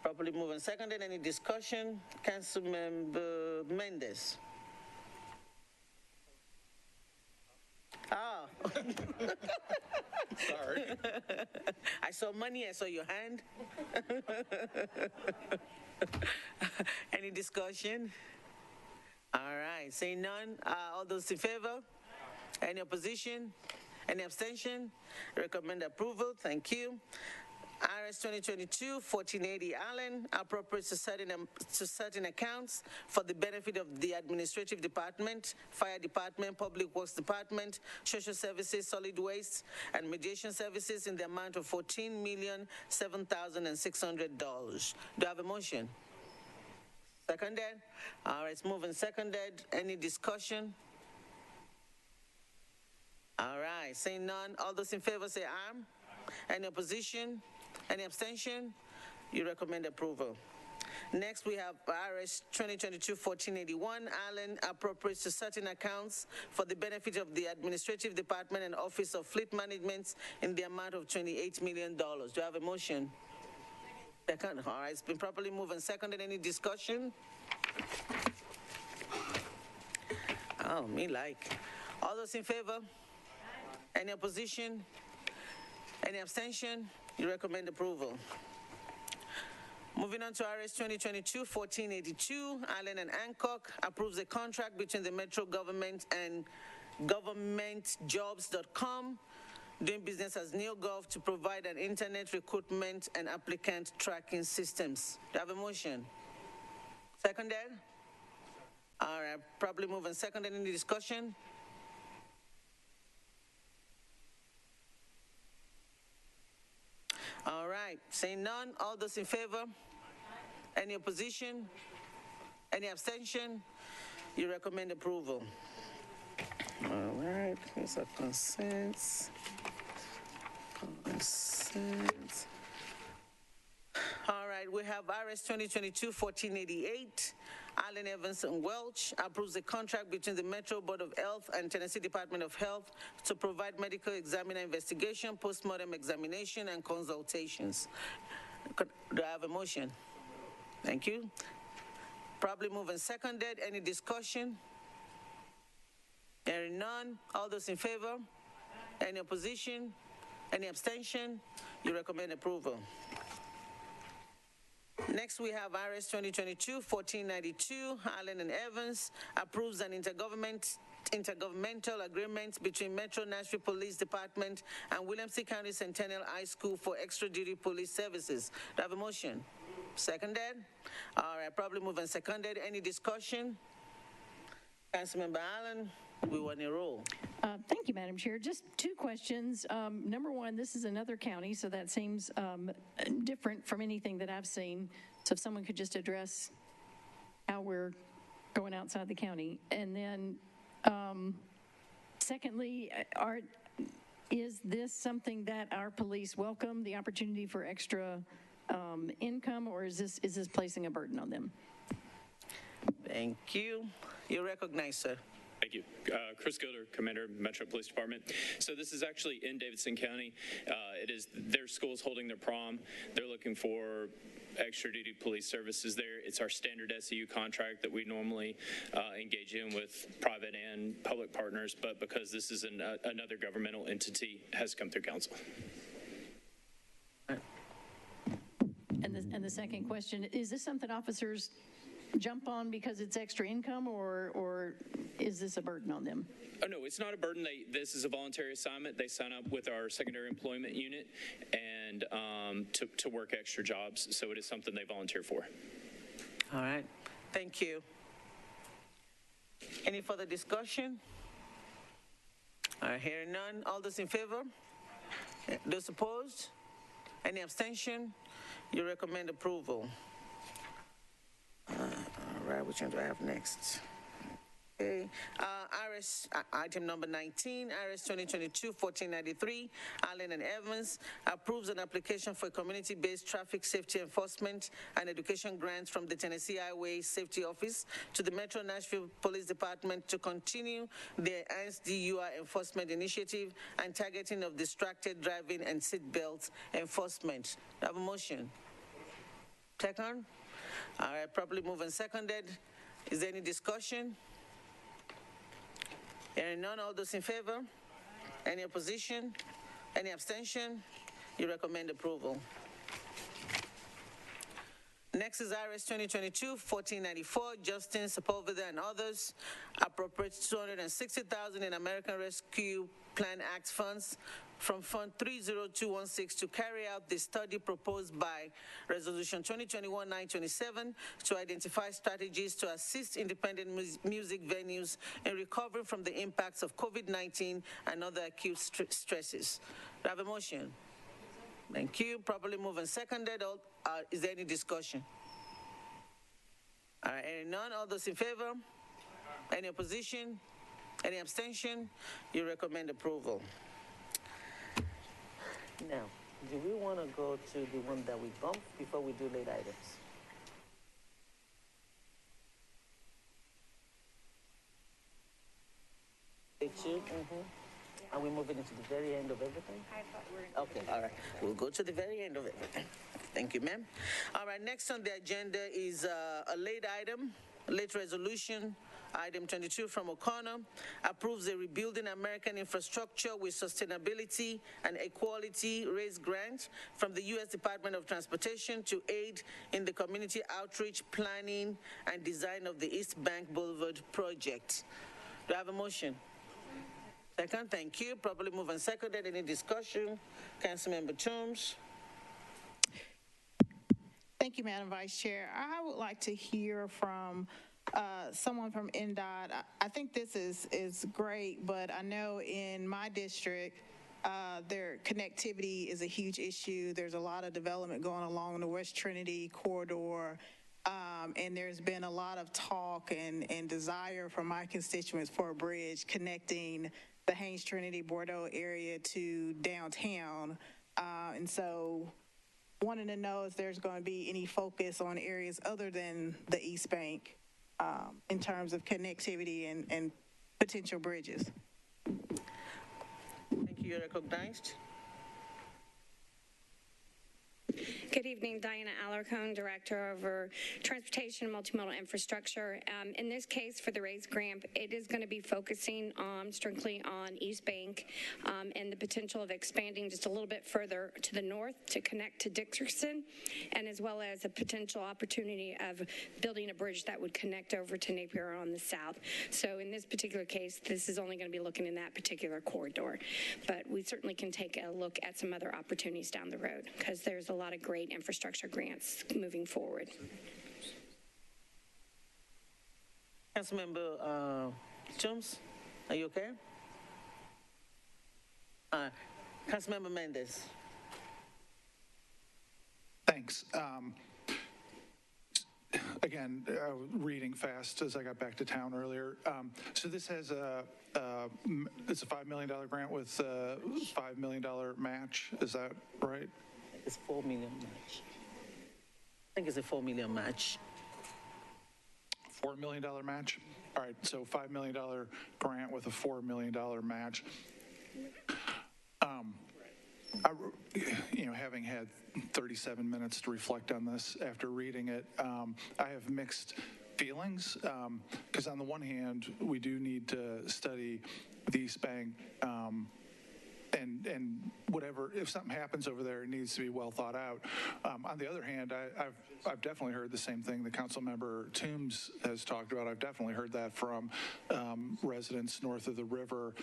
Properly moved and seconded. Any discussion? Councilmember Mendes. Oh. Sorry. I saw money, I saw your hand. Any discussion? All right, saying none. All those in favor? Any opposition? Any abstention? Recommend approval. Thank you. RS 2022-1480 Allen appropriates to certain accounts for the benefit of the Administrative Department, Fire Department, Public Works Department, Social Services, Solid Waste, and Mediation Services in the amount of $14,007,600. Do I have a motion? Seconded? All right, it's moved and seconded. Any discussion? All right, saying none. All those in favor say aye. Any opposition? Any abstention? You recommend approval. Next, we have RS 2022-1481, Allen appropriates to certain accounts for the benefit of the Administrative Department and Office of Fleet Management in the amount of $28 million. Do I have a motion? Second. All right, it's been properly moved and seconded. Any discussion? Oh, me like. All those in favor? Any opposition? Any abstention? You recommend approval. Moving on to RS 2022-1482, Allen and Hancock approves a contract between the Metro government and governmentjobs.com, doing business as NeoGov, to provide an internet recruitment and applicant tracking systems. Do I have a motion? Seconded? All right, probably move and seconded. Any discussion? All right, saying none, all those in favor? Any opposition? Any abstention? You recommend approval. All right, here's a consent. Consent. All right, we have RS 2022-1488. Allen Evans and Welch approves a contract between the Metro Board of Health and Tennessee Department of Health to provide medical examiner investigation, postmortem examination, and consultations. Do I have a motion? Thank you. Probably moved and seconded. Any discussion? Hearing none. All those in favor? Any opposition? Any abstention? You recommend approval. Next, we have RS 2022-1492. Allen and Evans approves an intergovernmental agreement between Metro Nashville Police Department and Williamson County Centennial High School for extra duty police services. Do I have a motion? Seconded? All right, probably move and seconded. Any discussion? Councilmember Allen, we want a roll. Thank you, Madam Chair. Just two questions. Number one, this is another county, so that seems different from anything that I've seen. So if someone could just address how we're going outside the county. And then secondly, is this something that our police welcome, the opportunity for extra income, or is this placing a burden on them? Thank you. You recognize, sir. Thank you. Chris Gilder, Commander, Metro Police Department. So this is actually in Davidson County. It is their school's holding their prom. They're looking for extra duty police services there. It's our standard SEU contract that we normally engage in with private and public partners, but because this is another governmental entity, has come through council. And the second question, is this something officers jump on because it's extra income, or is this a burden on them? Oh, no, it's not a burden. This is a voluntary assignment. They sign up with our secondary employment unit and to work extra jobs. So it is something they volunteer for. All right. Thank you. Any further discussion? All right, hearing none. All those in favor? Those opposed? Any abstention? You recommend approval. All right, which one do I have next? Okay. Item number 19, RS 2022-1493, Allen and Evans approves an application for community-based traffic safety enforcement and education grants from the Tennessee Highway Safety Office to the Metro Nashville Police Department to continue the enhanced DUI enforcement initiative and targeting of distracted driving and seatbelt enforcement. Do I have a motion? Second? All right, properly moved and seconded. Is there any discussion? Hearing none, all those in favor? Any opposition? Any abstention? You recommend approval. Next is RS 2022-1494, Justin Sepulveda and others appropriates $260,000 in American Rescue Plan Act funds from Fund 30216 to carry out the study proposed by Resolution 2021-927 to identify strategies to assist independent music venues in recovering from the impacts of COVID-19 and other acute stresses. Do I have a motion? Thank you. Properly moved and seconded. Is there any discussion? All right, hearing none. All those in favor? Any opposition? Any abstention? You recommend approval. Now, do we want to go to the one that we bumped before we do late items? 22. Are we moving into the very end of everything? Okay, all right. We'll go to the very end of everything. Thank you, ma'am. All right, next on the agenda is a late item, late resolution. Item 22 from O'Connor approves a Rebuilding American Infrastructure with Sustainability and Equality raise grant from the U.S. Department of Transportation to aid in the community outreach, planning, and design of the East Bank Boulevard project. Do I have a motion? Second, thank you. Properly moved and seconded. Any discussion? Councilmember Toombs. Thank you, Madam Vice Chair. I would like to hear from someone from NDOT. I think this is great, but I know in my district, their connectivity is a huge issue. There's a lot of development going along the West Trinity corridor, and there's been a lot of talk and desire from my constituents for a bridge connecting the Haynes Trinity Bordeaux area to downtown. And so wanting to know if there's going to be any focus on areas other than the East Bank in terms of connectivity and potential bridges. Thank you. You're recognized. Good evening, Diana Alarcone, Director over Transportation and Multimodal Infrastructure. In this case, for the RAISE grant, it is going to be focusing strictly on East Bank and the potential of expanding just a little bit further to the north to connect to Dickerson, and as well as a potential opportunity of building a bridge that would connect over to Napier on the south. So in this particular case, this is only going to be looking in that particular corridor. But we certainly can take a look at some other opportunities down the road because there's a lot of great infrastructure grants moving forward. Councilmember Jones, are you okay? Councilmember Mendez. Thanks. Again, reading fast as I got back to town earlier. So this has it's a $5 million grant with a $5 million match. Is that right? It's $4 million match. I think it's a $4 million match. $4 million match? All right, so $5 million grant with a $4 million match. Having had 37 minutes to reflect on this after reading it, I have mixed feelings because on the one hand, we do need to study the East Bank and whatever, if something happens over there, it needs to be well thought out. On the other hand, I've definitely heard the same thing that Councilmember Toombs has talked about. I've definitely heard that from residents north of the river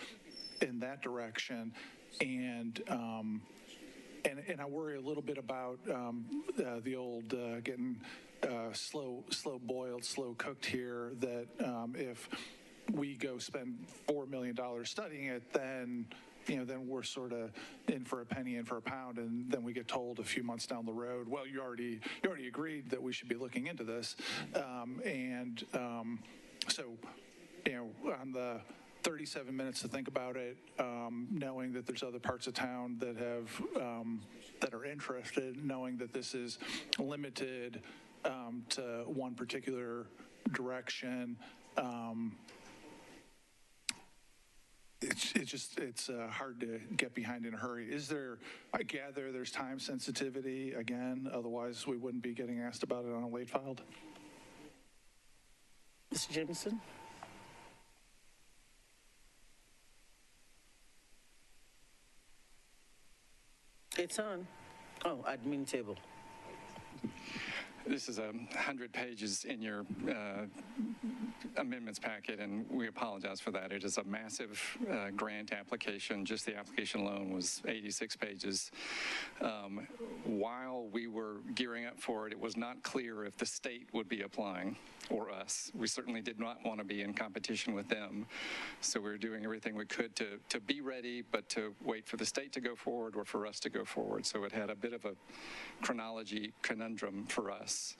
in that direction. And I worry a little bit about the old getting slow boiled, slow cooked here, that if we go spend $4 million studying it, then we're sort of in for a penny, in for a pound, and then we get told a few months down the road, well, you already agreed that we should be looking into this. So, on the 37 minutes to think about it, knowing that there's other parts of town that have that are interested, knowing that this is limited to one particular direction. It's hard to get behind in a hurry. I gather there's time sensitivity again, otherwise we wouldn't be getting asked about it on a late filed. Mr. Jameson? It's on. Oh, admin table. This is 100 pages in your amendments packet, and we apologize for that. It is a massive grant application. Just the application alone was 86 pages. While we were gearing up for it, it was not clear if the state would be applying or us. We certainly did not want to be in competition with them. So we were doing everything we could to be ready, but to wait for the state to go forward or for us to go forward. So it had a bit of a chronology conundrum for us. this.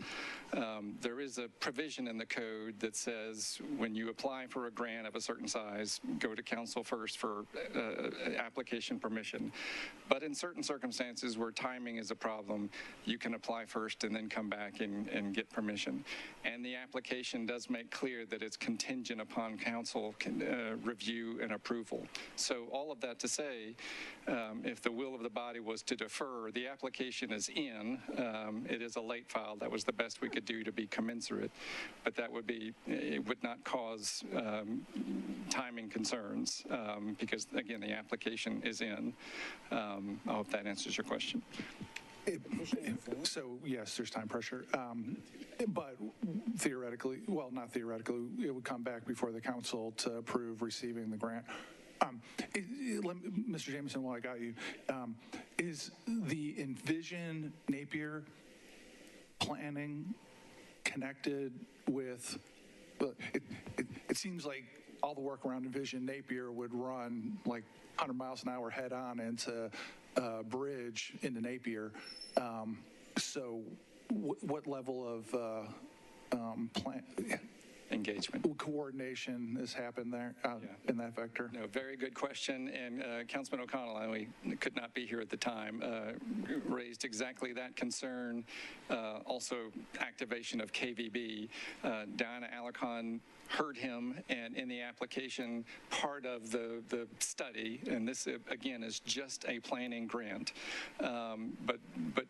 There is a provision in the code that says when you apply for a grant of a certain size, go to council first for application permission. But in certain circumstances where timing is a problem, you can apply first and then come back and get permission. And the application does make clear that it's contingent upon council review and approval. So all of that to say, if the will of the body was to defer, the application is in. It is a late file. That was the best we could do to be commensurate. But that would be, it would not cause timing concerns because, again, the application is in. I hope that answers your question. So, yes, there's time pressure. But theoretically, well, not theoretically, it would come back before the council to approve receiving the grant. Mr. Jameson, while I got you, is the Envision Napier planning connected with, it seems like all the work around Envision Napier would run like 100 miles an hour head on into bridge into Napier. So what level of engagement coordination has happened there in that vector? No, very good question. And Councilman O'Connell, I could not be here at the time, raised exactly that concern. Also, activation of KVB. Diana Alarcon heard him, and in the application, part of the study, and this again is just a planning grant, but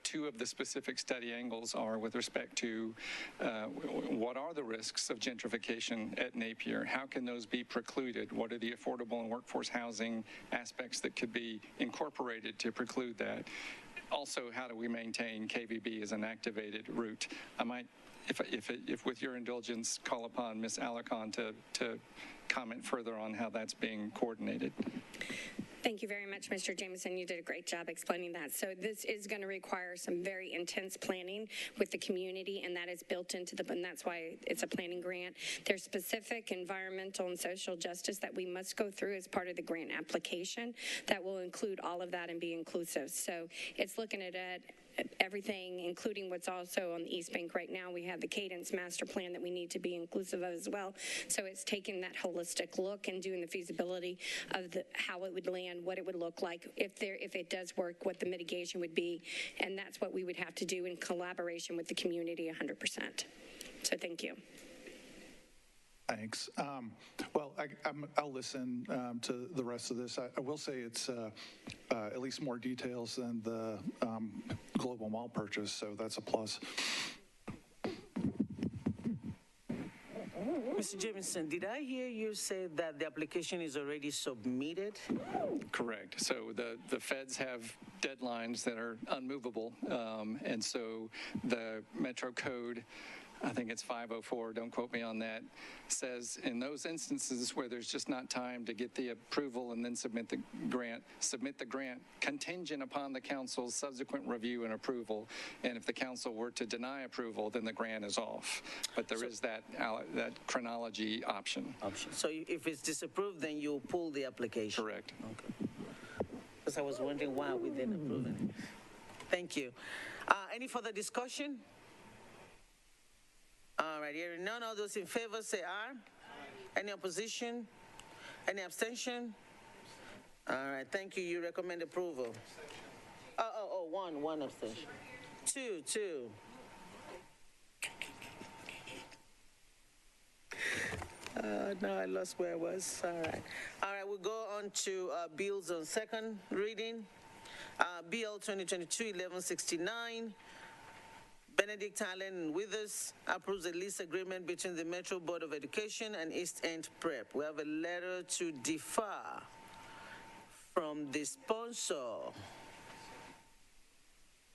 two of the specific study angles are with respect to what are the risks of gentrification at Napier? How can those be precluded? What are the affordable and workforce housing aspects that could be incorporated to preclude that? Also, how do we maintain KVB as an activated route? I might, if with your indulgence, call upon Ms. Alarcon to comment further on how that's being coordinated. Thank you very much, Mr. Jameson. You did a great job explaining that. So this is going to require some very intense planning with the community, and that is built into and that's why it's a planning grant. There's specific environmental and social justice that we must go through as part of the grant application that will include all of that and be inclusive. So it's looking at everything, including what's also on the East Bank right now. We have the Cadence Master Plan that we need to be inclusive of as well. So it's taking that holistic look and doing the feasibility of how it would land, what it would look like if it does work, what the mitigation would be, and that's what we would have to do in collaboration with the community 100%. So thank you. Thanks. Well, I'll listen to the rest of this. I will say it's at least more details than the Global Mall purchase, so that's a plus. Mr. Jameson, did I hear you say that the application is already submitted? Correct. So the feds have deadlines that are unmovable, and so the Metro Code, I think it's 504, don't quote me on that, says in those instances where there's just not time to get the approval and then submit the grant contingent upon the council's subsequent review and approval. And if the council were to deny approval, then the grant is off. But there is that chronology option. So if it's disapproved, then you'll pull the application? Correct. Okay. Because I was wondering why we didn't approve it. Thank you. Any further discussion? All right, hearing none, all those in favor say aye. Any opposition? Any abstention? All right, thank you. You recommend approval. One abstention. Two. No, I lost where I was. All right, we'll go on to bills on second reading. Bill 2022-1169. Benedict Allen and Withers approves a lease agreement between the Metro Board of Education and East End Prep. We have a letter to defer from the sponsor. All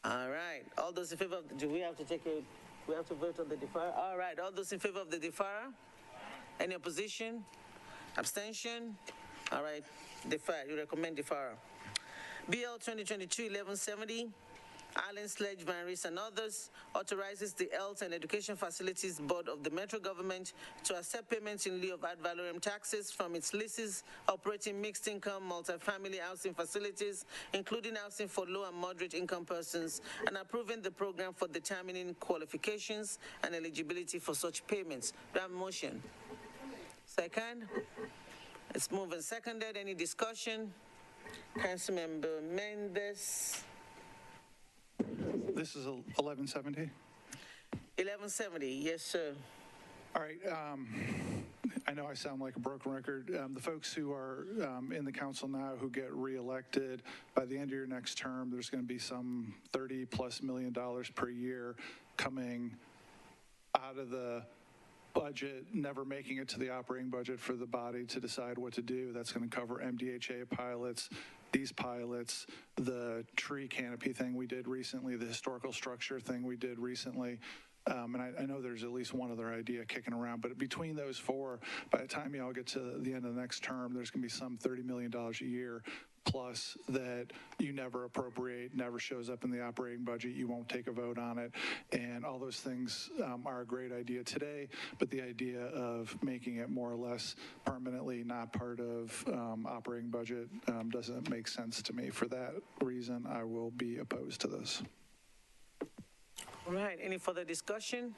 right, all those in favor of, we have to vote on the deferral? All right, all those in favor of the deferral? Any opposition? Abstention? All right, defer, you recommend deferral. BL 2022-1170. Allen Sledge, Van Rees, and others, authorizes the Health and Education Facilities Board of the Metro Government to accept payments in lieu of ad valorem taxes from its leases operating mixed-income multifamily housing facilities, including housing for low and moderate income persons, and approving the program for determining qualifications and eligibility for such payments. Do I have a motion? Second? It's moved and seconded. Any discussion? Councilmember Mendez. This is 1170. 1170, yes, sir. All right. I know I sound like a broken record. The folks who are in the council now who get reelected, by the end of your next term, there's going to be some $30+ million per year coming out of the budget, never making it to the operating budget for the body to decide what to do. That's going to cover MDHA pilots, these pilots, the tree canopy thing we did recently, the historical structure thing we did recently. And I know there's at least one other idea kicking around, but between those four, by the time y'all get to the end of the next term, there's going to be some $30 million a year plus that you never appropriate, never shows up in the operating budget, you won't take a vote on it. And all those things are a great idea today, but the idea of making it more or less permanently not part of operating budget doesn't make sense to me. For that reason, I will be opposed to this. All right, any further discussion?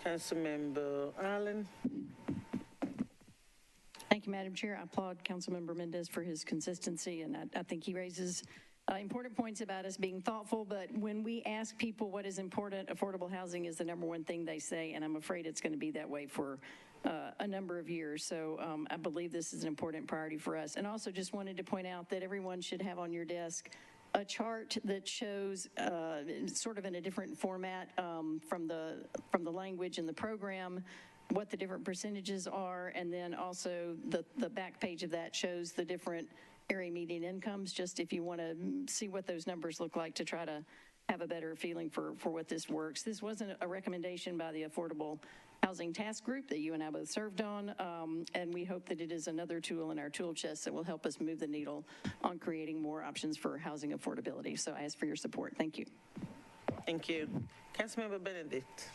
Councilmember Allen. Thank you, Madam Chair. I applaud Councilmember Mendez for his consistency, and I think he raises important points about us being thoughtful, but when we ask people what is important, affordable housing is the number one thing they say, and I'm afraid it's going to be that way for a number of years. So I believe this is an important priority for us. And also just wanted to point out that everyone should have on your desk a chart that shows sort of in a different format from the language in the program what the different percentages are, and then also the back page of that shows the different area median incomes, just if you want to see what those numbers look like to try to have a better feeling for what this works. This wasn't a recommendation by the Affordable Housing Task Group that you and I both served on, and we hope that it is another tool in our tool chest that will help us move the needle on creating more options for housing affordability. So I ask for your support. Thank you. Thank you. Councilmember Benedict.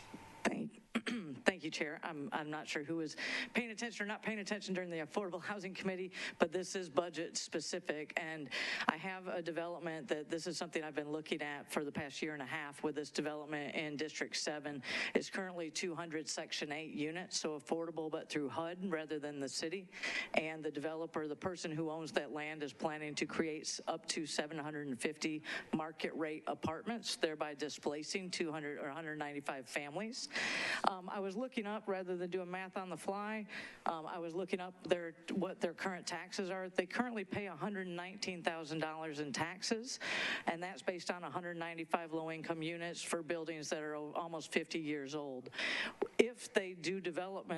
Thank you, Chair. I'm not sure who was paying attention or not paying attention during the Affordable Housing Committee, but this is budget specific, and I have a development that this is something I've been looking at for the past year and a half with this development in District 7. It's currently 200 Section 8 units, so affordable, but through HUD rather than the city. And the developer, the person who owns that land, is planning to create up to 750 market rate apartments, thereby displacing 200 or 195 families. I was looking up, rather than doing math on the fly, I was looking up what their current taxes are. They currently pay $119,000 in taxes, and that's based on 195 low-income units for buildings that are almost 50 years old. If they do develop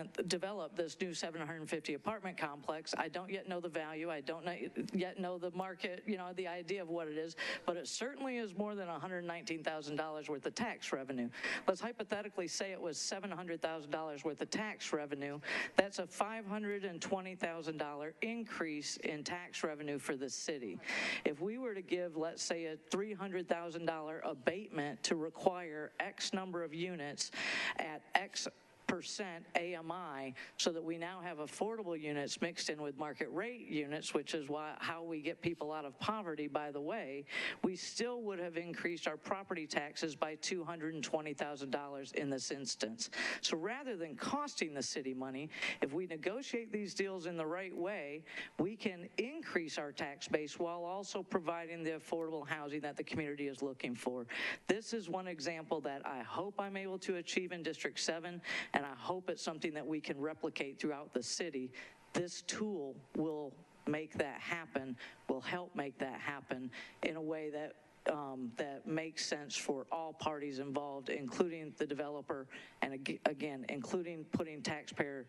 this new 750 apartment complex, I don't yet know the value. I don't yet know the market, the idea of what it is, but it certainly is more than $119,000 worth of tax revenue. Let's hypothetically say it was $700,000 worth of tax revenue. That's a $520,000 increase in tax revenue for the city. If we were to give, let's say, a $300,000 abatement to require X number of units at X percent AMI, so that we now have affordable units mixed in with market rate units, which is how we get people out of poverty, by the way, we still would have increased our property taxes by $220,000 in this instance. So rather than costing the city money, if we negotiate these deals in the right way, we can increase our tax base while also providing the affordable housing that the community is looking for. This is one example that I hope I'm able to achieve in District 7, and I hope it's something that we can replicate throughout the city. This tool will make that happen, will help make that happen in a way that that makes sense for all parties involved, including the developer, and again, including putting taxpayer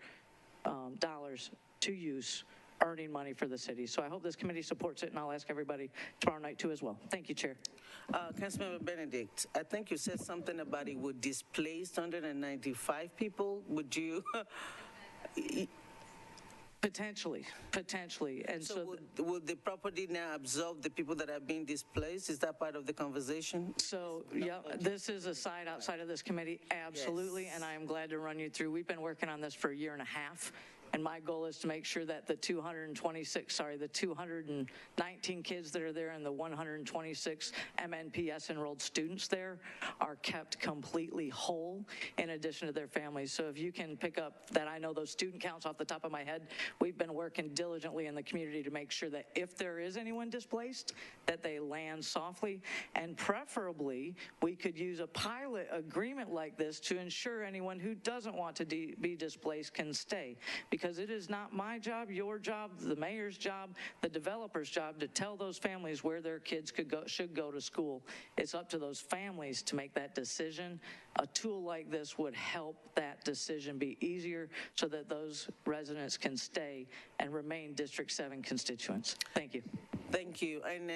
dollars to use, earning money for the city. So I hope this committee supports it, and I'll ask everybody tomorrow night too as well. Thank you, Chair. Councilmember Benedict, I think you said something about it would displace 195 people. Would you? Potentially. And So would the property now absorb the people that are being displaced? Is that part of the conversation? So, yeah, this is a side outside of this committee, absolutely, and I am glad to run you through. We've been working on this for a year and a half, and my goal is to make sure that the 219 kids that are there and the 126 MNPS enrolled students there are kept completely whole in addition to their families. So if you can pick up that, I know those student counts off the top of my head, we've been working diligently in the community to make sure that if there is anyone displaced, that they land softly, and preferably we could use a pilot agreement like this to ensure anyone who doesn't want to be displaced can stay. Because it is not my job, your job, the mayor's job, the developer's job to tell those families where their kids should go to school. It's up to those families to make that decision. A tool like this would help that decision be easier so that those residents can stay and remain District 7 constituents. Thank you. Thank you. And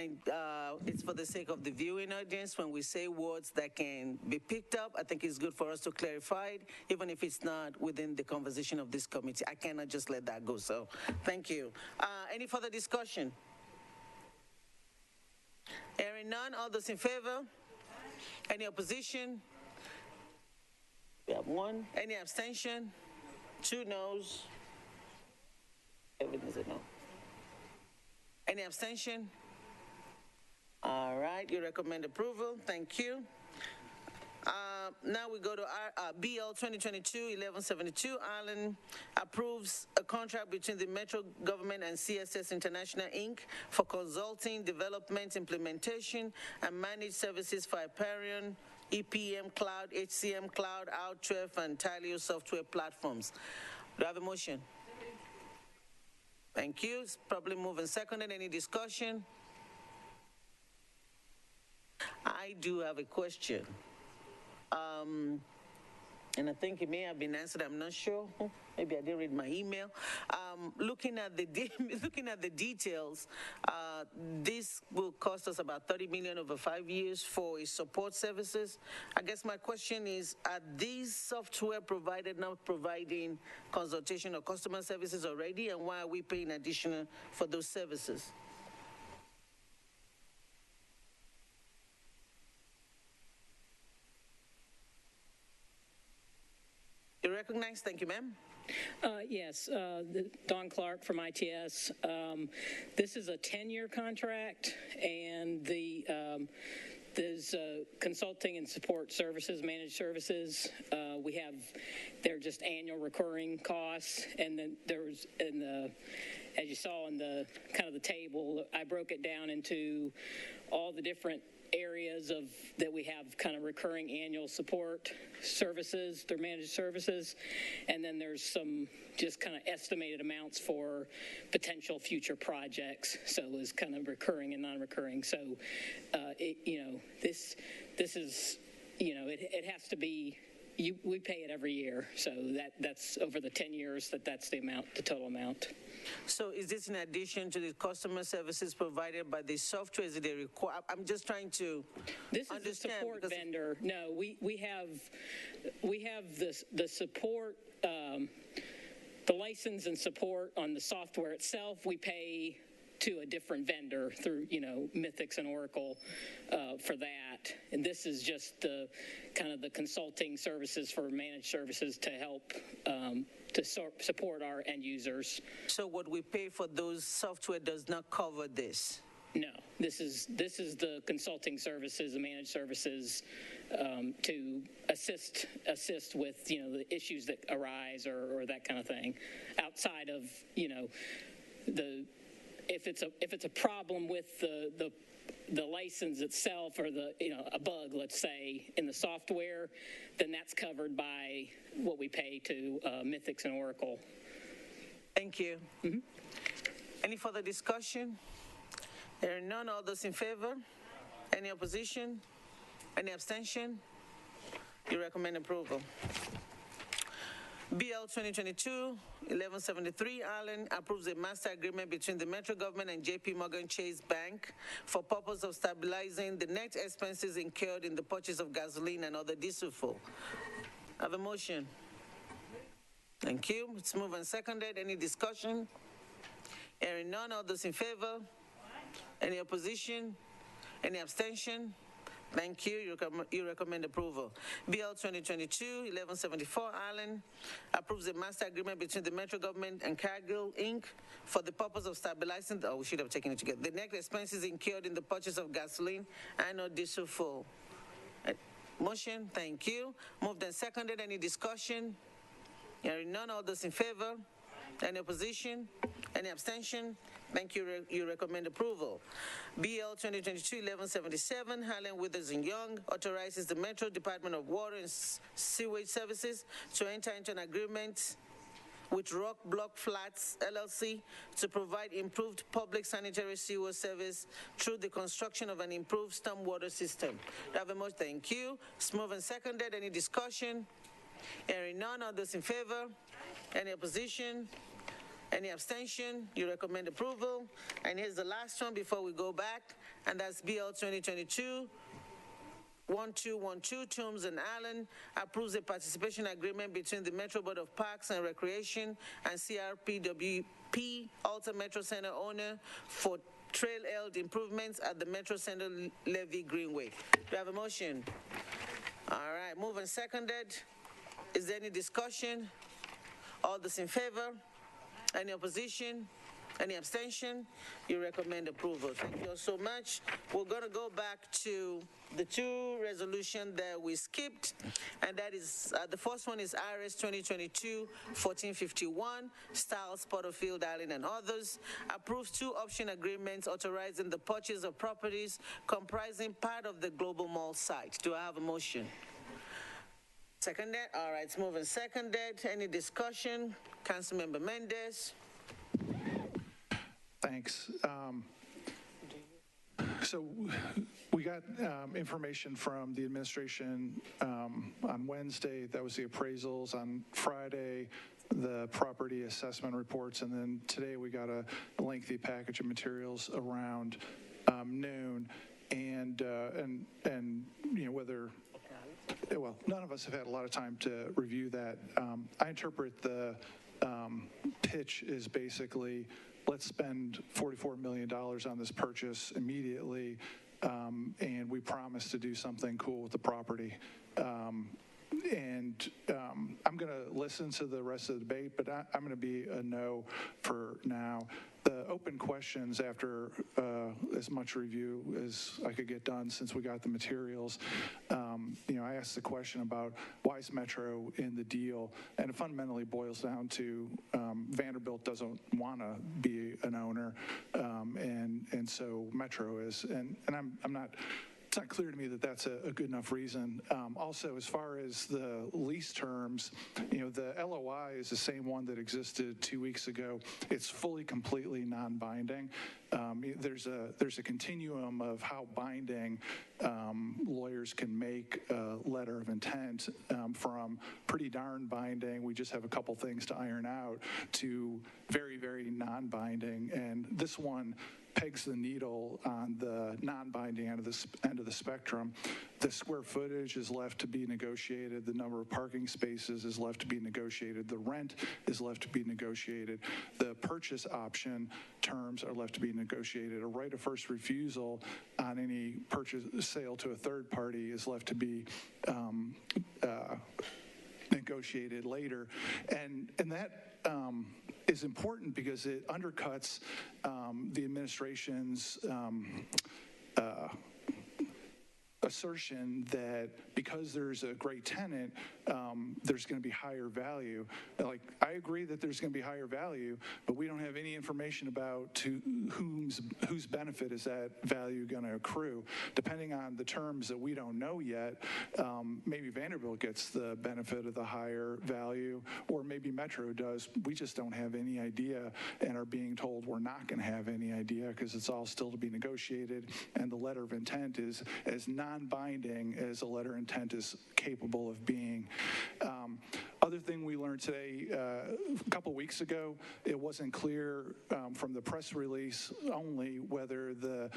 it's for the sake of the viewing audience, when we say words that can be picked up, I think it's good for us to clarify it, even if it's not within the conversation of this committee. I cannot just let that go, so thank you. Any further discussion? Hearing none, all those in favor? Any opposition? We have one. Any abstention? 2 noes. Evan is a no. Any abstention? All right, you recommend approval. Thank you. Now we go to BL 2022-1172. Allen approves a contract between the Metro Government and CSS International, Inc. for consulting, development, implementation, and managed services for Hyperion, EPM Cloud, HCM Cloud, Out12, and Taleo software platforms. Do I have a motion? Thank you. It's probably moved and seconded. Any discussion? I do have a question. And I think it may have been answered. I'm not sure. Maybe I didn't read my email. Looking at the details, this will cost us about $30 million over 5 years for its support services. I guess my question is, are these software provided not providing consultation or customer services already, and why are we paying additional for those services? You recognize? Thank you, ma'am. Yes, Dawn Clark from ITS. This is a 10-year contract, and there's consulting and support services, managed services. They're just annual recurring costs, and then there's as you saw in the kind of the table, I broke it down into all the different areas that we have kind of recurring annual support services, they're managed services, and then there's some just kind of estimated amounts for potential future projects. So it was kind of recurring and non-recurring. So this is, it has to be, we pay it every year. So that's over the 10 years that's the amount, the total amount. So is this in addition to the customer services provided by the software? Is it a I'm just trying to This understand. is a support vendor. No, we have the support, the license and support on the software itself. We pay to a different vendor through, Mythics and Oracle for that. And this is just the kind of the consulting services for managed services to help to support our end users. So what we pay for those software does not cover this? No, this is the consulting services, the managed services to assist with, the issues that arise or that kind of thing outside of, if it's a problem with the license itself or a bug, let's say, in the software, then that's covered by what we pay to Mythics and Oracle. Thank you. Mm-hmm. Any further discussion? There are none. All those in favor? Any opposition? Any abstention? You recommend approval. BL 2022-1173, Allen approves a master agreement between the Metro Government and JP Morgan Chase Bank for purpose of stabilizing the net expenses incurred in the purchase of gasoline and other diesel fuel. I have a motion. Thank you. It's moved and seconded. Any discussion? Hearing none, all those in favor? Any opposition? Any abstention? Thank you. You recommend approval. BL 2022-1174, Allen approves the master agreement between the Metro government and Cargill, Inc. for the purpose of stabilizing, we should have taken it together, the net expenses incurred in the purchase of gasoline and or diesel fuel. Motion, thank you. Moved and seconded. Any discussion? Hearing none, all those in favor? Any opposition? Any abstention? Thank you. You recommend approval. BL 2022-1177, Harlan Withers and Young authorizes the Metro Department of Water and Sewage Services to enter into an agreement with Rock Block Flats LLC to provide improved public sanitary sewer service through the construction of an improved stormwater system. Do I have a motion? Thank you. It's moved and seconded. Any discussion? Hearing none, all those in favor? Any opposition? Any abstention? You recommend approval. And here's the last one before we go back, and that's BL 2022-1212, Toombs and Allen approves a participation agreement between the Metro Board of Parks and Recreation and CRPWP, Alta Metro Center owner, for trail-held improvements at the Metro Center Levy Greenway. Do I have a motion? All right, moved and seconded. Is there any discussion? All those in favor? Any opposition? Any abstention? You recommend approval. Thank you all so much. We're going to go back to the two resolutions that we skipped, and that is, the first one is IRS 2022-1451, Styles, Porterfield, Island, and others, approves two option agreements authorizing the purchase of properties comprising part of the Global Mall site. Do I have a motion? Seconded. All right, it's moved and seconded. Any discussion? Councilmember Mendez. Thanks. So we got information from the administration on Wednesday. That was the appraisals. On Friday, the property assessment reports. And then today we got a lengthy package of materials around noon. And you know, whether, well, none of us have had a lot of time to review that. I interpret the pitch is basically, let's spend $44 million on this purchase immediately, and we promise to do something cool with the property. I'm going to listen to the rest of the debate, but I'm going to be a no for now. The open questions after as much review as I could get done since we got the materials, you know, I asked the question about why is Metro in the deal, and it fundamentally boils down to Vanderbilt doesn't want to be an owner, and so Metro is, and I'm not. It's not clear to me that that's a good enough reason. Also, as far as the lease terms, you know, the LOI is the same one that existed 2 weeks ago. It's fully, completely non-binding. There's a continuum of how binding lawyers can make a letter of intent, from pretty darn binding, we just have a couple things to iron out, to very, very non-binding. And this one pegs the needle on the non-binding end of the spectrum. The square footage is left to be negotiated. The number of parking spaces is left to be negotiated. The rent is left to be negotiated. The purchase option terms are left to be negotiated. A right of first refusal on any purchase sale to a third party is left to be negotiated later. And that is important because it undercuts the administration's assertion that because there's a great tenant, there's going to be higher value. Like, I agree that there's going to be higher value, but we don't have any information about to whose benefit is that value going to accrue. Depending on the terms that we don't know yet, maybe Vanderbilt gets the benefit of the higher value, or maybe Metro does. We just don't have any idea and are being told we're not going to have any idea because it's all still to be negotiated, and the letter of intent is as non-binding as a letter of intent is capable of being. Other thing we learned today, a couple weeks ago, it wasn't clear from the press release only whether the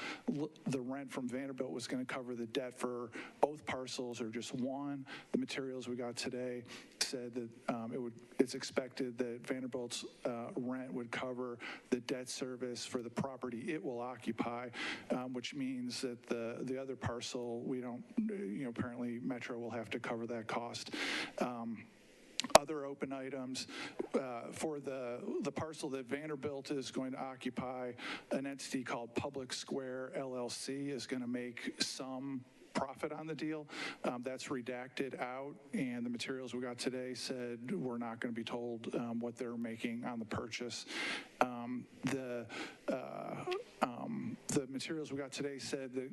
rent from Vanderbilt was going to cover the debt for both parcels or just one. The materials we got today said that it's expected that Vanderbilt's rent would cover the debt service for the property it will occupy, which means that the other parcel, we don't, apparently Metro will have to cover that cost. Other open items, for the parcel that Vanderbilt is going to occupy, an entity called Public Square LLC is going to make some profit on the deal. That's redacted out, and the materials we got today said we're not going to be told what they're making on the purchase. The materials we got today said that